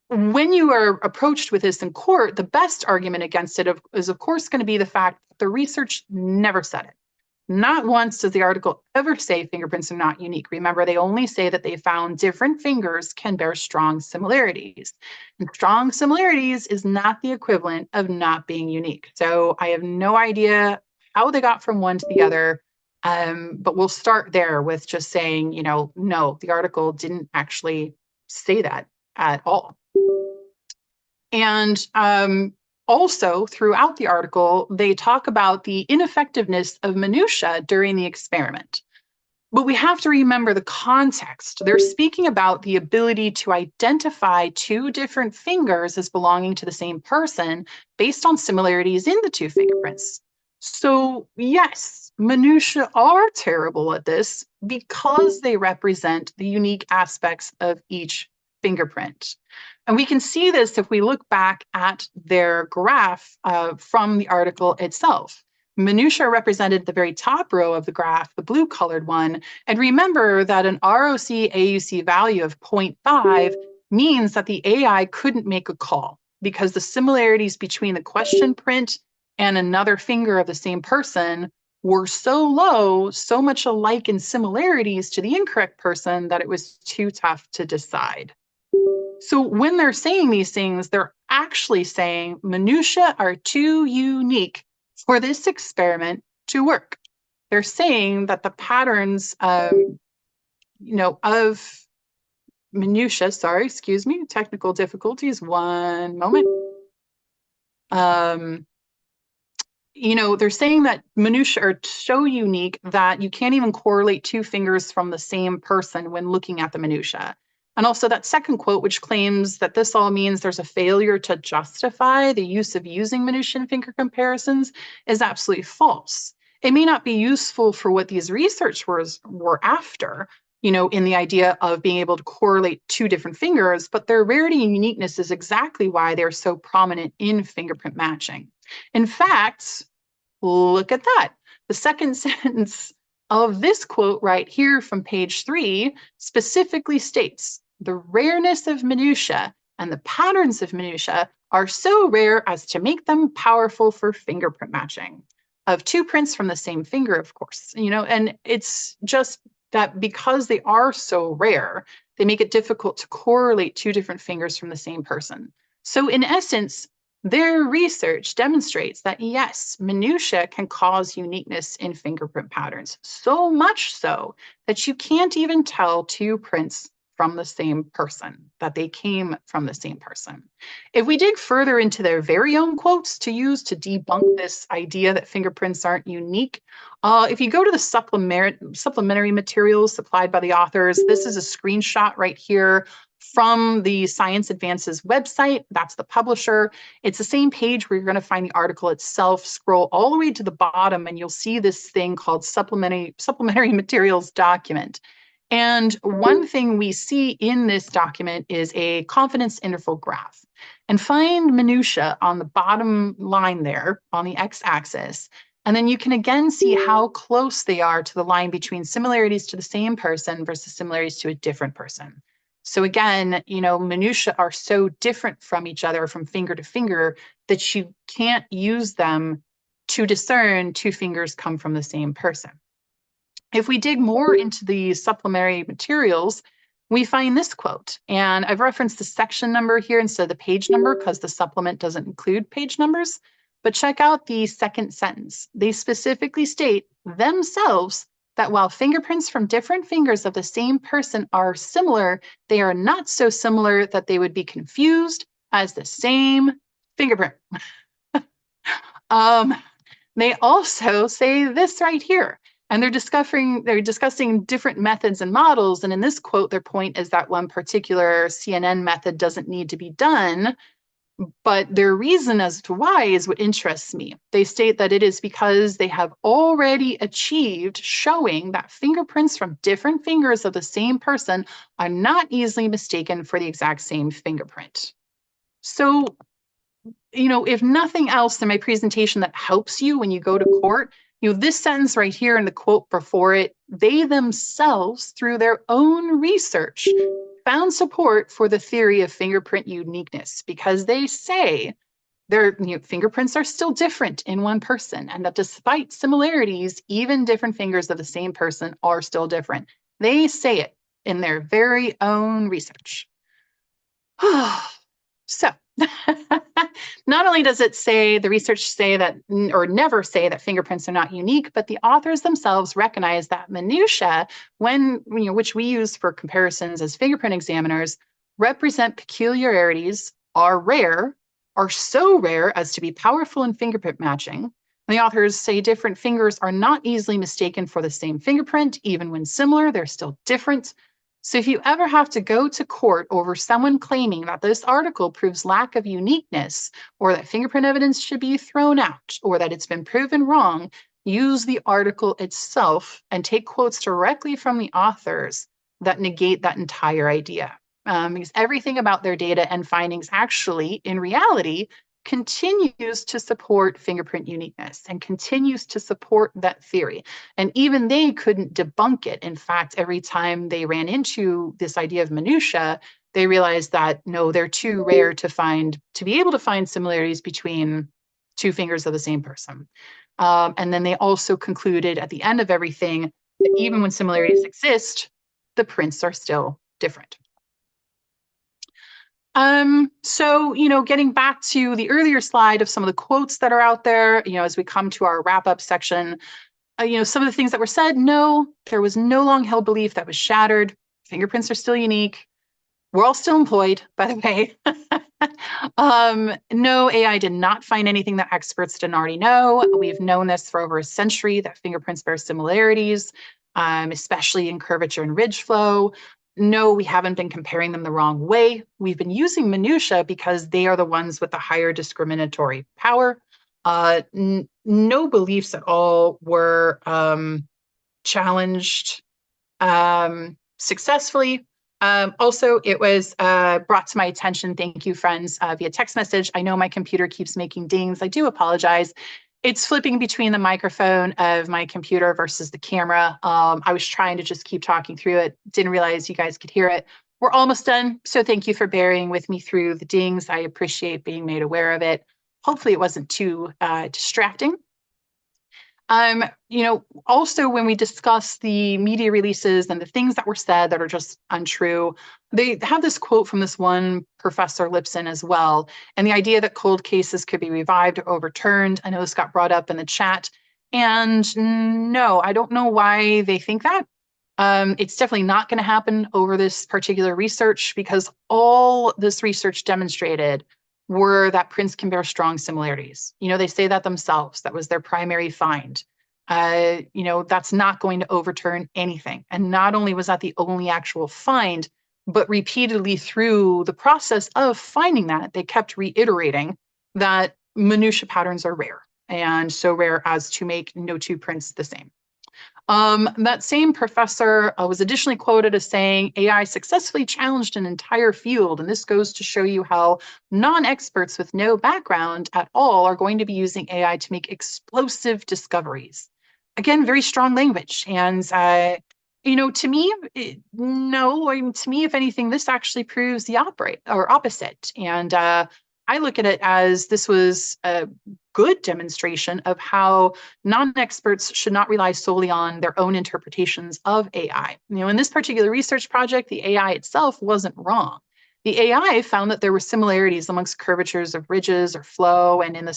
when you are approached with this in court, the best argument against it is, of course, going to be the fact that the research never said it. Not once does the article ever say fingerprints are not unique. Remember, they only say that they found different fingers can bear strong similarities. And strong similarities is not the equivalent of not being unique. So I have no idea how they got from one to the other. But we'll start there with just saying, no, the article didn't actually say that at all. And also, throughout the article, they talk about the ineffectiveness of minutia during the experiment. But we have to remember the context. They're speaking about the ability to identify 2 different fingers as belonging to the same person based on similarities in the 2 fingerprints. So yes, minutia are terrible at this because they represent the unique aspects of each fingerprint. And we can see this if we look back at their graph from the article itself. Minutia represented the very top row of the graph, the blue colored one. And remember that an ROC AUC value of 0.5 means that the AI couldn't make a call because the similarities between the question print and another finger of the same person were so low, so much alike in similarities to the incorrect person, that it was too tough to decide. So when they're saying these things, they're actually saying minutia are too unique for this experiment to work. They're saying that the patterns, of minutia, technical difficulties, one moment. they're saying that minutiae are so unique that you can't even correlate two fingers from the same person when looking at the minutiae. And also that second quote, which claims that this all means there's a failure to justify the use of using minutiae and finger comparisons, is absolutely false. It may not be useful for what these researchers were after, in the idea of being able to correlate two different fingers, but their rarity and uniqueness is exactly why they're so prominent in fingerprint matching. In fact, look at that. The second sentence of this quote right here from page 3 specifically states, the rareness of minutiae and the patterns of minutiae are so rare as to make them powerful for fingerprint matching of two prints from the same finger, of course, and it's just that because they are so rare, they make it difficult to correlate two different fingers from the same person. So in essence, their research demonstrates that yes, minutiae can cause uniqueness in fingerprint patterns, so much so that you can't even tell two prints from the same person, that they came from the same person. If we dig further into their very own quotes to use to debunk this idea that fingerprints aren't unique, if you go to the supplementary materials supplied by the authors, this is a screenshot right here from the Science Advances website. That's the publisher. It's the same page where you're going to find the article itself. Scroll all the way to the bottom and you'll see this thing called supplementary materials document. And one thing we see in this document is a confidence interval graph. And find minutiae on the bottom line there on the x-axis. And then you can again see how close they are to the line between similarities to the same person versus similarities to a different person. So again, minutiae are so different from each other, from finger to finger, that you can't use them to discern two fingers come from the same person. If we dig more into the supplementary materials, we find this quote, and I've referenced the section number here instead of the page number because the supplement doesn't include page numbers, but check out the second sentence. They specifically state themselves that while fingerprints from different fingers of the same person are similar, they are not so similar that they would be confused as the same fingerprint. They also say this right here. And they're discussing different methods and models. And in this quote, their point is that one particular CNN method doesn't need to be done. But their reason as to why is what interests me. They state that it is because they have already achieved showing that fingerprints from different fingers of the same person are not easily mistaken for the exact same fingerprint. So, if nothing else in my presentation that helps you when you go to court, this sentence right here and the quote before it, they themselves, through their own research, found support for the theory of fingerprint uniqueness because they say their fingerprints are still different in one person and that despite similarities, even different fingers of the same person are still different. They say it in their very own research. So, not only does it say, the research say that, or never say that fingerprints are not unique, but the authors themselves recognize that minutiae, which we use for comparisons as fingerprint examiners, represent peculiarities, are so rare as to be powerful in fingerprint matching. And the authors say different fingers are not easily mistaken for the same fingerprint, even when similar, they're still different. So if you ever have to go to court over someone claiming that this article proves lack of uniqueness, or that fingerprint evidence should be thrown out, or that it's been proven wrong, use the article itself and take quotes directly from the authors that negate that entire idea. Because everything about their data and findings actually, in reality, continues to support fingerprint uniqueness and continues to support that theory. And even they couldn't debunk it. In fact, every time they ran into this idea of minutiae, they realized that no, they're too rare to be able to find similarities between two fingers of the same person. And then they also concluded at the end of everything that even when similarities exist, the prints are still different. So, getting back to the earlier slide of some of the quotes that are out there, as we come to our wrap-up section, some of the things that were said, no, there was no long-held belief that was shattered. Fingerprints are still unique. We're all still employed, by the way. No, AI did not find anything that experts didn't already know. We've known this for over a century, that fingerprints bear similarities, especially in curvature and ridge flow. No, we haven't been comparing them the wrong way. We've been using minutia because they are the ones with the higher discriminatory power. No beliefs at all were challenged successfully. Also, it was brought to my attention, thank you, friends, via text message. I know my computer keeps making dings. I do apologize. It's flipping between the microphone of my computer versus the camera. I was trying to just keep talking through it. Didn't realize you guys could hear it. We're almost done. So thank you for bearing with me through the dings. I appreciate being made aware of it. Hopefully it wasn't too distracting. Also when we discuss the media releases and the things that were said that are just untrue, they have this quote from this one Professor Lipson as well. And the idea that cold cases could be revived or overturned. I know this got brought up in the chat. And no, I don't know why they think that. It's definitely not going to happen over this particular research, because all this research demonstrated were that prints can bear strong similarities. They say that themselves. That was their primary find. That's not going to overturn anything. And not only was that the only actual find, but repeatedly through the process of finding that, they kept reiterating that minutia patterns are rare, and so rare as to make no two prints the same. That same professor was additionally quoted as saying, AI successfully challenged an entire field. And this goes to show you how non-experts with no background at all are going to be using AI to make explosive discoveries. Again, very strong language. And, to me, to me, if anything, this actually proves the opposite. And I look at it as this was a good demonstration of how non-experts should not rely solely on their own interpretations of AI. In this particular research project, the AI itself wasn't wrong. The AI found that there were similarities amongst curvatures of ridges or flow and in the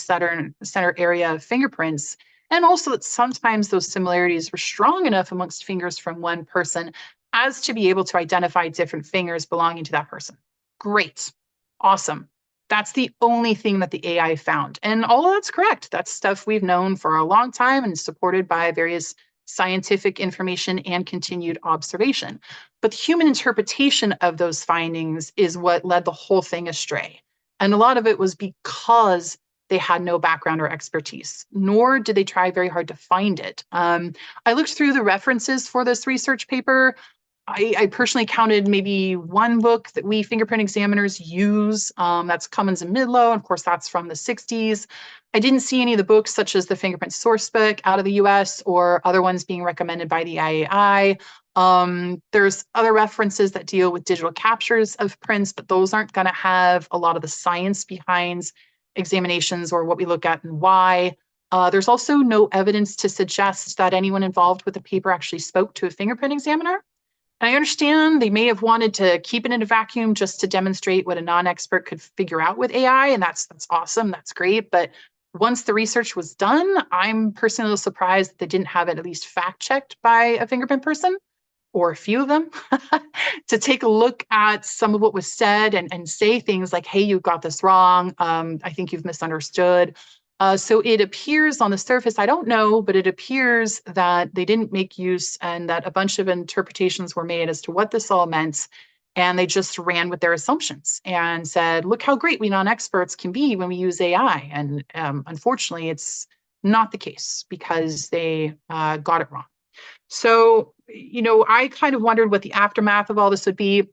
center area of fingerprints, and also that sometimes those similarities were strong enough amongst fingers from one person as to be able to identify different fingers belonging to that person. Great. Awesome. That's the only thing that the AI found. And all of that's correct. That's stuff we've known for a long time and supported by various scientific information and continued observation. But the human interpretation of those findings is what led the whole thing astray. And a lot of it was because they had no background or expertise, nor did they try very hard to find it. I looked through the references for this research paper. I personally counted maybe one book that we fingerprint examiners use. That's Cummins and Midlow. Of course, that's from the 60s. I didn't see any of the books such as the Fingerprint Sourcebook out of the US or other ones being recommended by the IAI. There's other references that deal with digital captures of prints, but those aren't going to have a lot of the science behind examinations or what we look at and why. There's also no evidence to suggest that anyone involved with the paper actually spoke to a fingerprint examiner. And I understand they may have wanted to keep it in a vacuum just to demonstrate what a non-expert could figure out with AI, and that's awesome, that's great. But once the research was done, I'm personally a little surprised that they didn't have it at least fact-checked by a fingerprint person, or a few of them, to take a look at some of what was said and say things like, hey, you got this wrong, I think you've misunderstood. So it appears on the surface, I don't know, but it appears that they didn't make use and that a bunch of interpretations were made as to what this all meant. And they just ran with their assumptions and said, look how great we non-experts can be when we use AI. And unfortunately, it's not the case because they got it wrong. So, I kind of wondered what the aftermath of all this would be.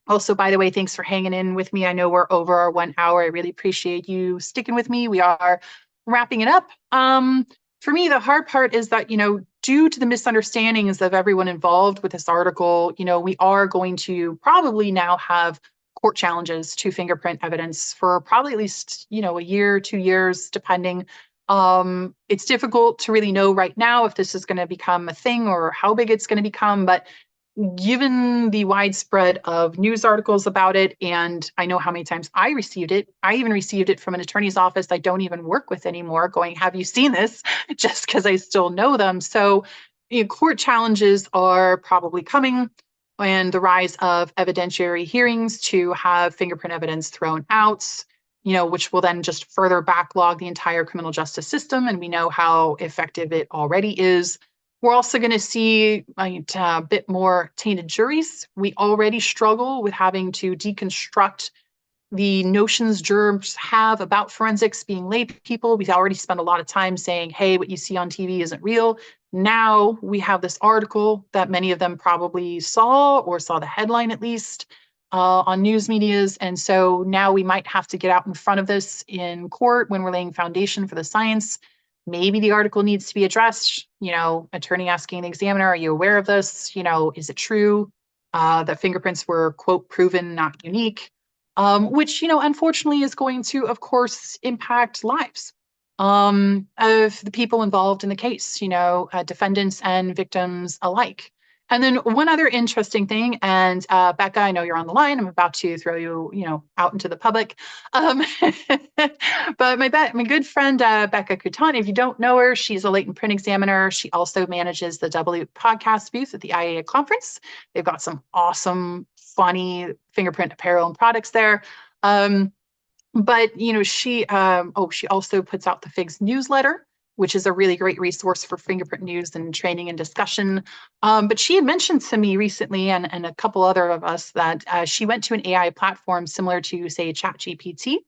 Also, by the way, thanks for hanging in with me. I know we're over our 1 hour. I really appreciate you sticking with me. We are wrapping it up. For me, the hard part is that, due to the misunderstandings of everyone involved with this article, we are going to probably now have court challenges to fingerprint evidence for probably at least, a year, 2 years, depending. It's difficult to really know right now if this is going to become a thing or how big it's going to become, but given the widespread of news articles about it, and I know how many times I received it, I even received it from an attorney's office I don't even work with anymore, going, have you seen this? Just because I still know them. So court challenges are probably coming. and the rise of evidentiary hearings to have fingerprint evidence thrown out, which will then just further backlog the entire criminal justice system. And we know how effective it already is. We're also going to see a bit more tainted juries. We already struggle with having to deconstruct the notions jurors have about forensics being lay people. We've already spent a lot of time saying, hey, what you see on TV isn't real. Now we have this article that many of them probably saw, or saw the headline at least, on news medias. And so now we might have to get out in front of this in court when we're laying foundation for the science. Maybe the article needs to be addressed, attorney asking the examiner, are you aware of this? Is it true that fingerprints were, quote, proven not unique? Which, unfortunately is going to, of course, impact lives of the people involved in the case, defendants and victims alike. And then one other interesting thing, and Becca, I know you're on the line. I'm about to throw you, out into the public. But my good friend, Becca Kutani, if you don't know her, she's a latent print examiner. She also manages the W podcast booth at the IAA conference. They've got some awesome, funny fingerprint apparel and products there. But she also puts out the FIGS newsletter, which is a really great resource for fingerprint news and training and discussion. But she had mentioned to me recently, and a couple other of us, that she went to an AI platform similar to, say, ChatGPT,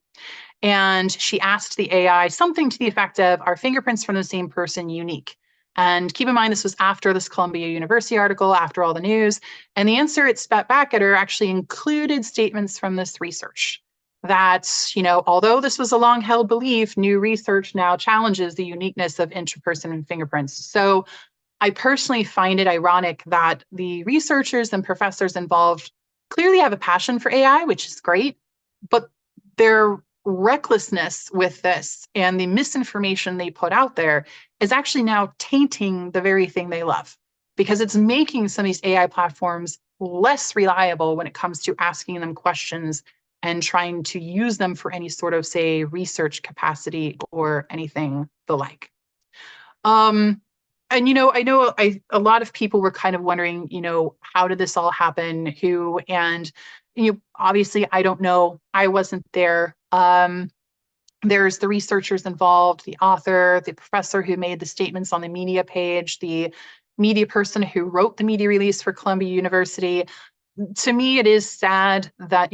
and she asked the AI something to the effect of, are fingerprints from the same person unique? And keep in mind, this was after this Columbia University article, after all the news. And the answer it spat back at her actually included statements from this research that, although this was a long-held belief, new research now challenges the uniqueness of intraperson fingerprints. So I personally find it ironic that the researchers and professors involved clearly have a passion for AI, which is great, but their recklessness with this and the misinformation they put out there is actually now tainting the very thing they love, because it's making some of these AI platforms less reliable when it comes to asking them questions and trying to use them for any sort of, say, research capacity or anything the like. And, I know a lot of people were kind of wondering, how did this all happen? Who? And, obviously, I don't know. I wasn't there. There's the researchers involved, the author, the professor who made the statements on the media page, the media person who wrote the media release for Columbia University. To me, it is sad that,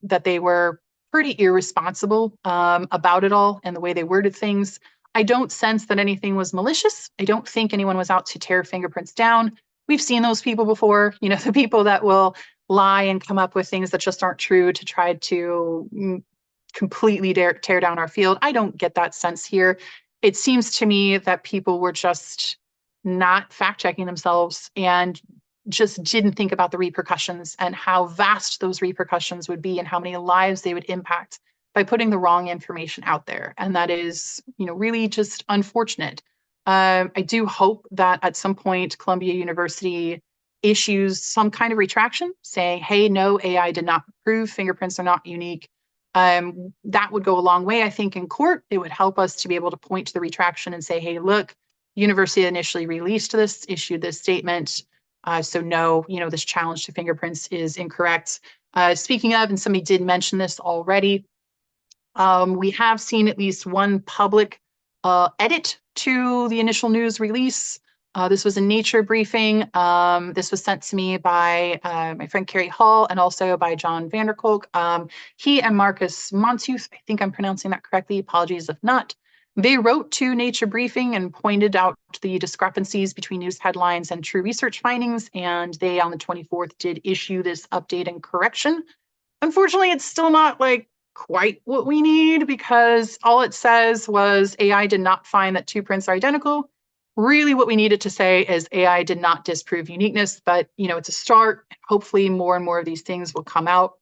that they were pretty irresponsible about it all and the way they worded things. I don't sense that anything was malicious. I don't think anyone was out to tear fingerprints down. We've seen those people before, the people that will lie and come up with things that just aren't true to try to completely tear down our field. I don't get that sense here. It seems to me that people were just not fact-checking themselves and just didn't think about the repercussions and how vast those repercussions would be and how many lives they would impact by putting the wrong information out there. And that is, really just unfortunate. I do hope that at some point Columbia University issues some kind of retraction saying, hey, no, AI did not prove fingerprints are not unique. That would go a long way, I think, in court. It would help us to be able to point to the retraction and say, hey, look, university initially released this, issued this statement. So no, this challenge to fingerprints is incorrect. Speaking of, and somebody did mention this already, we have seen at least one public edit to the initial news release. This was a Nature briefing. This was sent to me by my friend Carrie Hall and also by John Vanderkolk. He and Marcus Montooth, I think I'm pronouncing that correctly, apologies if not. They wrote to Nature Briefing and pointed out the discrepancies between news headlines and true research findings, and they on the 24th did issue this update and correction. Unfortunately, it's still not quite what we need, because all it says was AI did not find that two prints are identical. Really what we needed to say is AI did not disprove uniqueness, but it's a start. Hopefully more and more of these things will come out.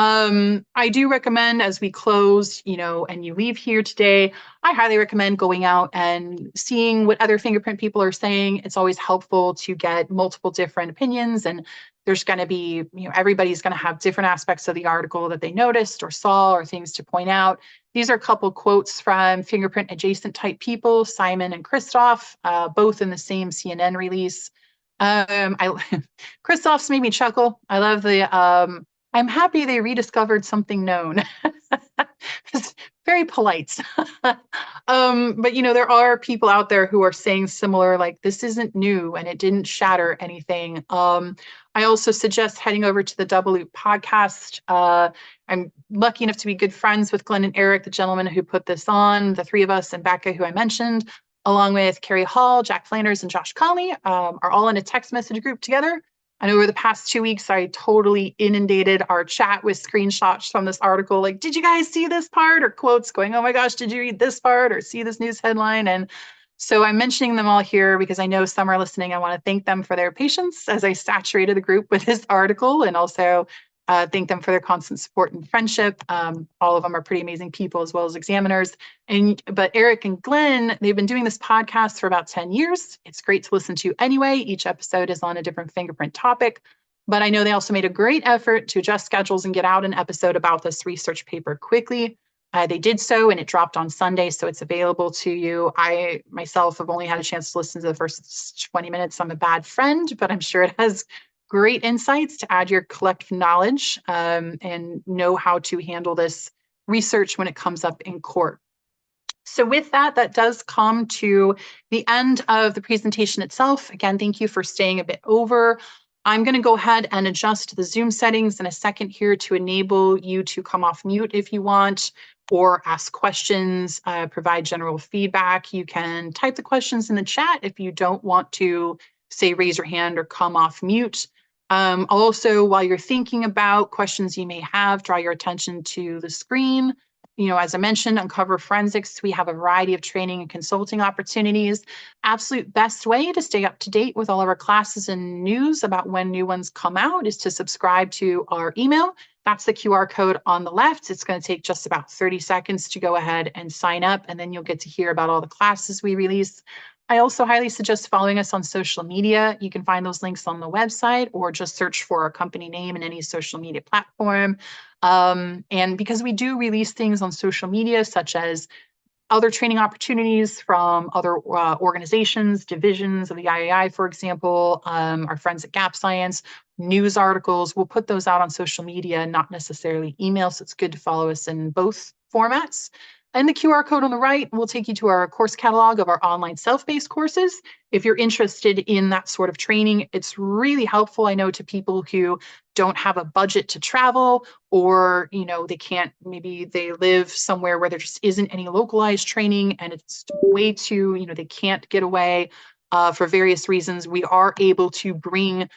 I do recommend, as we close, and you leave here today, I highly recommend going out and seeing what other fingerprint people are saying. It's always helpful to get multiple different opinions, and there's going to be, everybody's going to have different aspects of the article that they noticed or saw or things to point out. These are a couple quotes from fingerprint adjacent type people, Simon and Christoph, both in the same CNN release. Christoph's made me chuckle. I love I'm happy they rediscovered something known. It's very polite. But there are people out there who are saying similar, like this isn't new and it didn't shatter anything. I also suggest heading over to the Double Loop podcast. I'm lucky enough to be good friends with Glenn and Eric, the gentlemen who put this on, the three of us, and Becca, who I mentioned, along with Carrie Hall, Jack Flanders, and Josh Conley, are all in a text message group together. And over the past 2 weeks, I totally inundated our chat with screenshots from this article. Like, did you guys see this part? Or quotes going, oh my gosh, did you read this part? Or see this news headline? And so I'm mentioning them all here because I know some are listening. I want to thank them for their patience as I saturated the group with this article, and also thank them for their constant support and friendship. All of them are pretty amazing people, as well as examiners. But Eric and Glenn, they've been doing this podcast for about 10 years. It's great to listen to anyway. Each episode is on a different fingerprint topic. But I know they also made a great effort to adjust schedules and get out an episode about this research paper quickly. They did so, and it dropped on Sunday, so it's available to you. I myself have only had a chance to listen to the first 20 minutes. I'm a bad friend, but I'm sure it has great insights to add your collective knowledge and know how to handle this research when it comes up in court. So with that, that does come to the end of the presentation itself. Again, thank you for staying a bit over. I'm going to go ahead and adjust the Zoom settings in a second here to enable you to come off mute if you want, or ask questions, provide general feedback. You can type the questions in the chat if you don't want to, say, raise your hand or come off mute. Also, while you're thinking about questions you may have, draw your attention to the screen. As I mentioned, Uncover Forensics, we have a variety of training and consulting opportunities. Absolute best way to stay up to date with all of our classes and news about when new ones come out is to subscribe to our email. That's the QR code on the left. It's going to take just about 30 seconds to go ahead and sign up, and then you'll get to hear about all the classes we release. I also highly suggest following us on social media. You can find those links on the website, or just search for our company name in any social media platform. And because we do release things on social media, such as other training opportunities from other organizations, divisions of the IAI, for example, our friends at Gap Science, news articles, we'll put those out on social media, not necessarily email. So it's good to follow us in both formats. And the QR code on the right will take you to our course catalog of our online self-paced courses. If you're interested in that sort of training, it's really helpful, I know, to people who don't have a budget to travel, or they can't, maybe they live somewhere where there just isn't any localized training and it's way too, they can't get away for various reasons. We are able to bring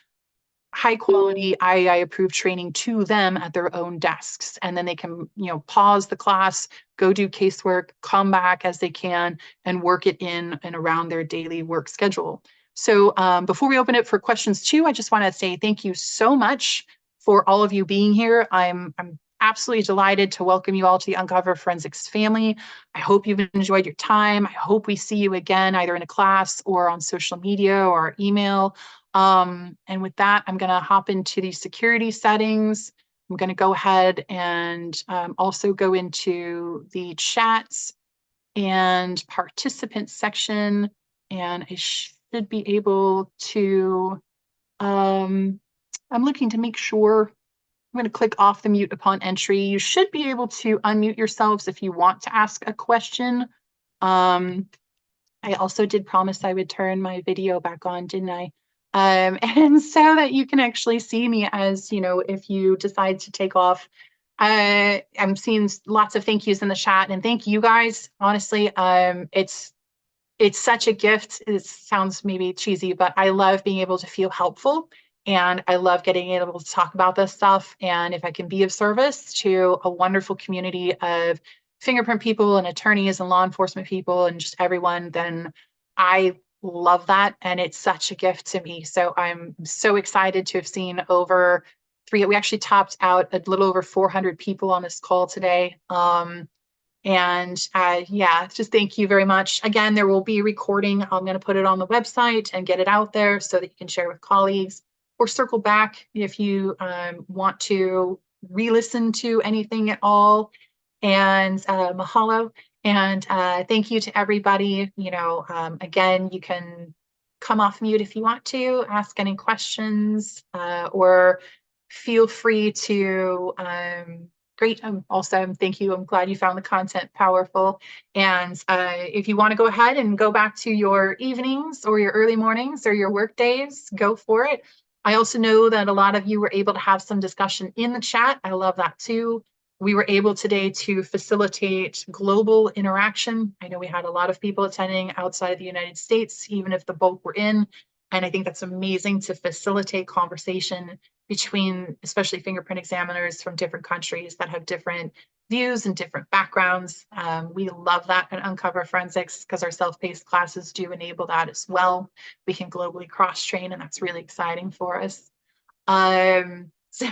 high quality IAI approved training to them at their own desks. And then they can, pause the class, go do casework, come back as they can, and work it in and around their daily work schedule. So before we open it for questions too, I just want to say thank you so much for all of you being here. I'm absolutely delighted to welcome you all to the Uncover Forensics family. I hope you've enjoyed your time. I hope we see you again, either in a class or on social media or email. And with that, I'm going to hop into the security settings. I'm going to go ahead and also go into the chats and participants section, and I should be able to, I'm looking to make sure, I'm going to click off the mute upon entry. You should be able to unmute yourselves if you want to ask a question. I also did promise I would turn my video back on, didn't I? And so that you can actually see me as, if you decide to take off. I'm seeing lots of thank yous in the chat, and thank you guys. Honestly, it's such a gift. It sounds maybe cheesy, but I love being able to feel helpful, and I love getting able to talk about this stuff. And if I can be of service to a wonderful community of fingerprint people and attorneys and law enforcement people and just everyone, then I love that. And it's such a gift to me. So I'm so excited to have seen over we actually topped out a little over 400 people on this call today. Yeah, just thank you very much. Again, there will be a recording. I'm going to put it on the website and get it out there so that you can share with colleagues, or circle back if you want to re-listen to anything at all. And mahalo. And thank you to everybody. Again, you can come off mute if you want to, ask any questions, or feel free to, great, also, thank you. I'm glad you found the content powerful. And if you want to go ahead and go back to your evenings or your early mornings or your work days, go for it. I also know that a lot of you were able to have some discussion in the chat. I love that too. We were able today to facilitate global interaction. I know we had a lot of people attending outside of the United States, even if the bulk were in. And I think that's amazing to facilitate conversation between, especially fingerprint examiners from different countries that have different views and different backgrounds. We love that at Uncover Forensics because our self-paced classes do enable that as well. We can globally cross-train, and that's really exciting for us. So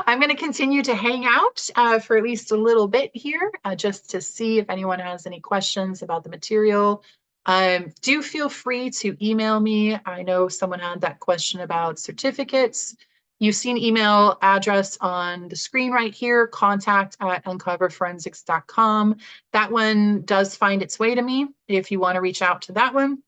I'm going to continue to hang out for at least a little bit here, just to see if anyone has any questions about the material. Do feel free to email me. I know someone had that question about certificates. You see an email address on the screen right here, contact@uncoverforensics.com. That one does find its way to me if you want to reach out to that one.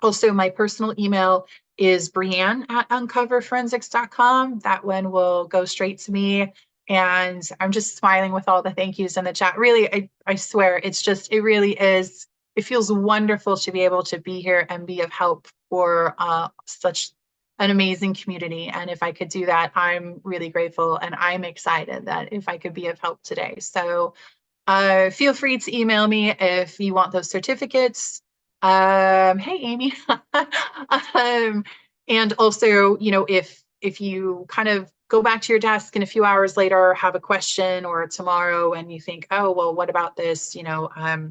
Also, my personal email is Brianne@uncoverforensics.com. That one will go straight to me. And I'm just smiling with all the thank yous in the chat. Really, I swear, it really is. It feels wonderful to be able to be here and be of help for such an amazing community. And if I could do that, I'm really grateful, and I'm excited that if I could be of help today. So feel free to email me if you want those certificates. Hey, Amy. And also, you know, if you kind of go back to your desk and a few hours later have a question, or tomorrow and you think, oh, well, what about this? You know,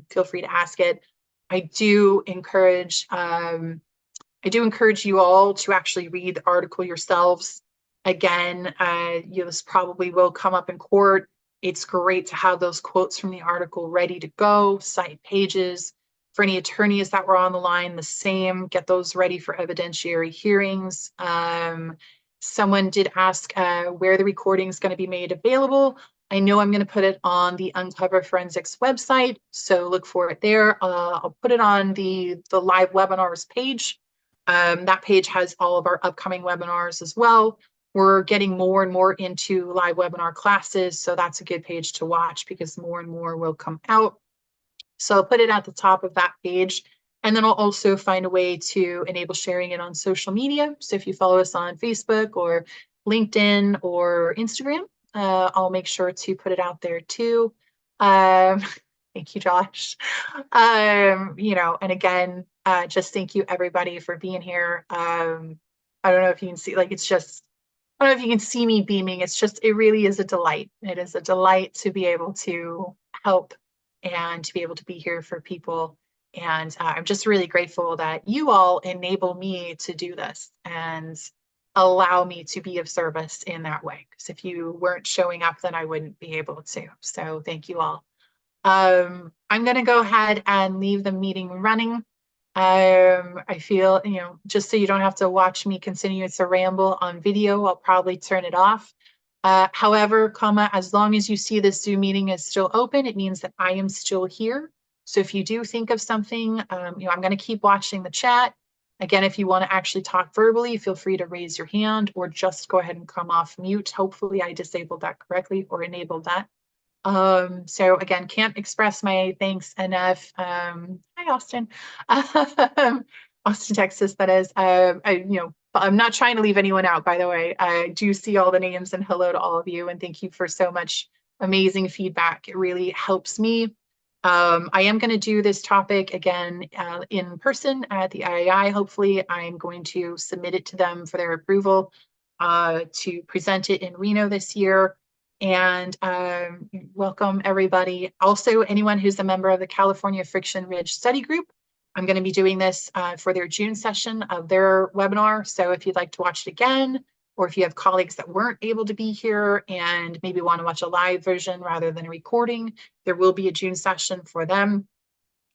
feel free to ask it. I do encourage you all to actually read the article yourselves. Again, this probably will come up in court. It's great to have those quotes from the article ready to go, cite pages. For any attorneys that were on the line, the same, get those ready for evidentiary hearings. Someone did ask where the recording is going to be made available. I know I'm going to put it on the Uncover Forensics website, so look for it there. I'll put it on the live webinars page. That page has all of our upcoming webinars as well. We're getting more and more into live webinar classes, so that's a good page to watch because more and more will come out. So I'll put it at the top of that page. And then I'll also find a way to enable sharing it on social media. So if you follow us on Facebook or LinkedIn or Instagram, I'll make sure to put it out there too. Thank you, Josh. You know, and again, just thank you everybody for being here. I don't know if you can see, like, it's just, I don't know if you can see me beaming. It's just, it really is a delight. It is a delight to be able to help and to be able to be here for people. And I'm just really grateful that you all enable me to do this and allow me to be of service in that way. Because if you weren't showing up, then I wouldn't be able to. So thank you all. I'm going to go ahead and leave the meeting running. I feel, you know, just so you don't have to watch me continue to ramble on video, I'll probably turn it off. However, as long as you see this Zoom meeting is still open, it means that I am still here. So if you do think of something, you know, I'm going to keep watching the chat. Again, if you want to actually talk verbally, feel free to raise your hand or just go ahead and come off mute. Hopefully I disabled that correctly or enabled that. So again, can't express my thanks enough. Hi, Austin. Austin, Texas, that is. You know, I'm not trying to leave anyone out, by the way. I do see all the names, and hello to all of you, and thank you for so much amazing feedback. It really helps me. I am going to do this topic again in person at the IAI. Hopefully, I'm going to submit it to them for their approval to present it in Reno this year. And welcome everybody. Also, anyone who's a member of the California Friction Ridge Study Group, I'm going to be doing this for their June session of their webinar. So if you'd like to watch it again, or if you have colleagues that weren't able to be here and maybe want to watch a live version rather than a recording, there will be a June session for them.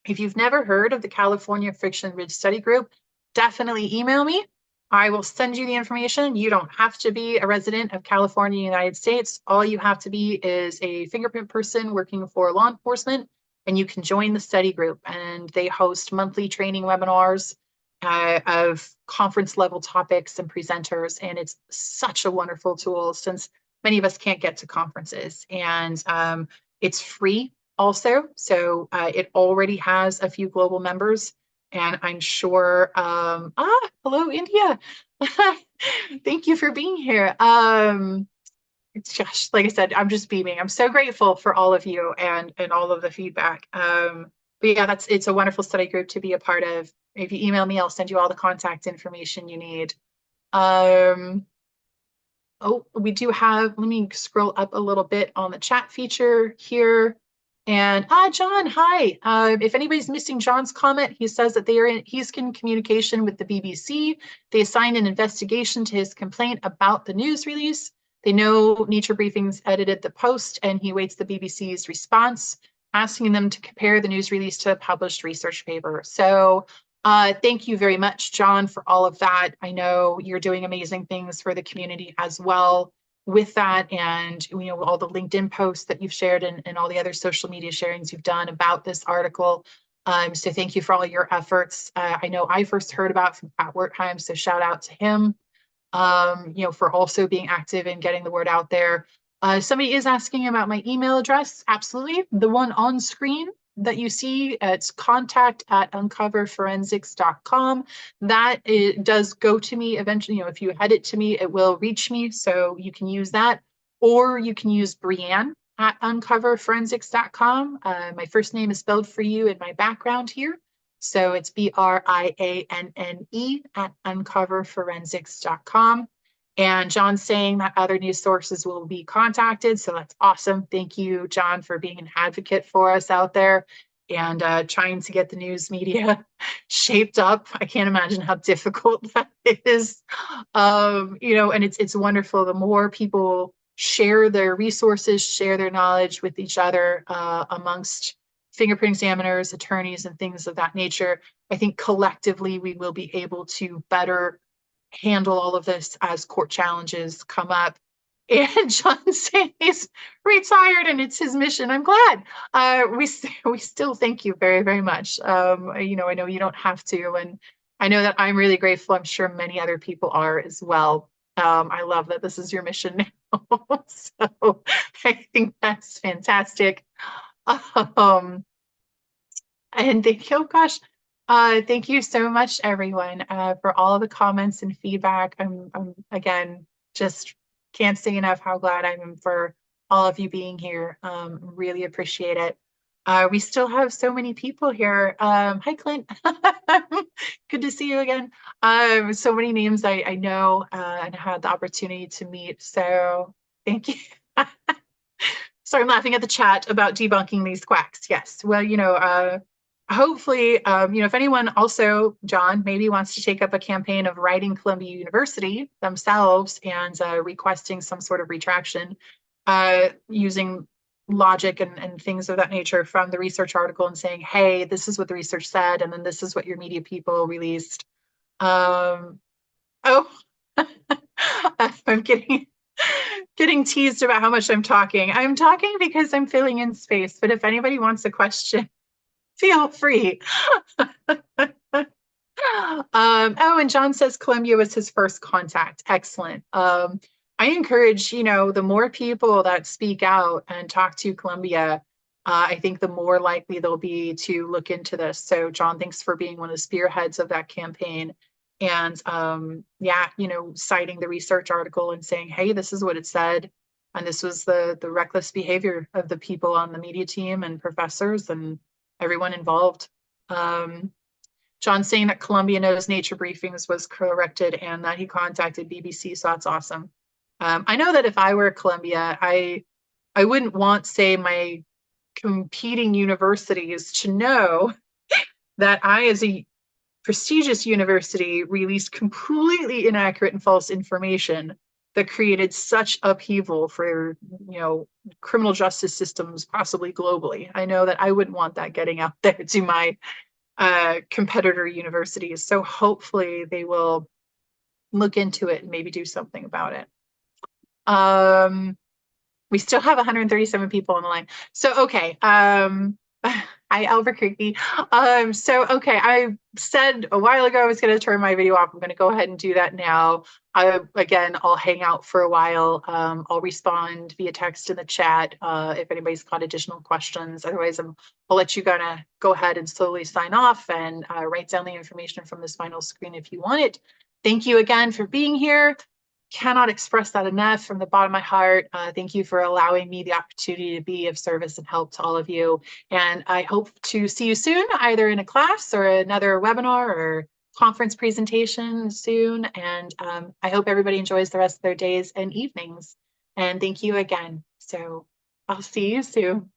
If you've never heard of the California Friction Ridge Study Group, definitely email me. I will send you the information. You don't have to be a resident of California, United States. All you have to be is a fingerprint person working for law enforcement, and you can join the study group. And they host monthly training webinars. of conference level topics and presenters. And it's such a wonderful tool since many of us can't get to conferences. And it's free also. So it already has a few global members. And I'm sure, hello, India. Thank you for being here. It's just, like I said, I'm just beaming. I'm so grateful for all of you and all of the feedback. But yeah, it's a wonderful study group to be a part of. If you email me, I'll send you all the contact information you need. Oh, we do have, let me scroll up a little bit on the chat feature here. And John, hi. If anybody's missing John's comment, he says that he's in communication with the BBC. They assigned an investigation to his complaint about the news release. They know Nature Briefings edited the post, and he waits the BBC's response, asking them to compare the news release to a published research paper. So thank you very much, John, for all of that. I know you're doing amazing things for the community as well with that, and all the LinkedIn posts that you've shared and all the other social media sharings you've done about this article. So thank you for all your efforts. I know I first heard about from Pat Wertheim, so shout out to him, for also being active and getting the word out there. Somebody is asking about my email address. Absolutely. The one on screen that you see, it's contact@uncoverforensics.com. That does go to me eventually. If you head it to me, it will reach me. So you can use that, or you can use Brianne at uncoverforensics.com. My first name is spelled for you in my background here. So it's BRIANNE at uncoverforensics.com. And John's saying that other news sources will be contacted. So that's awesome. Thank you, John, for being an advocate for us out there and trying to get the news media shaped up. I can't imagine how difficult that is. And it's wonderful. The more people share their resources, share their knowledge with each other amongst fingerprint examiners, attorneys, and things of that nature, I think collectively we will be able to better handle all of this as court challenges come up. And John saying he's retired and it's his mission. I'm glad. We still thank you very, very much. I know you don't have to, and I know that I'm really grateful. I'm sure many other people are as well. I love that this is your mission now. So I think that's fantastic. And thank you, thank you so much, everyone, for all of the comments and feedback. I'm again, just can't say enough how glad I am for all of you being here. Really appreciate it. We still have so many people here. Hi, Clint. Good to see you again. So many names I know and had the opportunity to meet. So thank you. Sorry, I'm laughing at the chat about debunking these quacks. Yes. Well, hopefully, if anyone also, John, maybe wants to take up a campaign of writing Columbia University themselves and requesting some sort of retraction using logic and things of that nature from the research article and saying, hey, this is what the research said, and then this is what your media people released. I'm getting teased about how much I'm talking. I'm talking because I'm filling in space, but if anybody wants a question, feel free. And John says Columbia was his first contact. Excellent. I encourage, the more people that speak out and talk to Columbia, I think the more likely they'll be to look into this. So John, thanks for being one of the spearheads of that campaign. And citing the research article and saying, hey, this is what it said. And this was the reckless behavior of the people on the media team and professors and everyone involved. John saying that Columbia knows Nature Briefings was corrected and that he contacted BBC, so that's awesome. I know that if I were Columbia, I wouldn't want, say, my competing universities to know that I, as a prestigious university, released completely inaccurate and false information that created such upheaval for, criminal justice systems, possibly globally. I know that I wouldn't want that getting out there to my competitor universities. So hopefully they will look into it and maybe do something about it. We still have 137 people on the line. So, okay. Hi, Albuquerque. Okay, I said a while ago I was going to turn my video off. I'm going to go ahead and do that now. Again, I'll hang out for a while. I'll respond via text in the chat if anybody's got additional questions. Otherwise, I'll let you go ahead and slowly sign off and write down the information from this final screen if you want it. Thank you again for being here. Cannot express that enough from the bottom of my heart. Thank you for allowing me the opportunity to be of service and help to all of you. And I hope to see you soon, either in a class or another webinar or conference presentation soon. And I hope everybody enjoys the rest of their days and evenings. And thank you again. So I'll see you soon.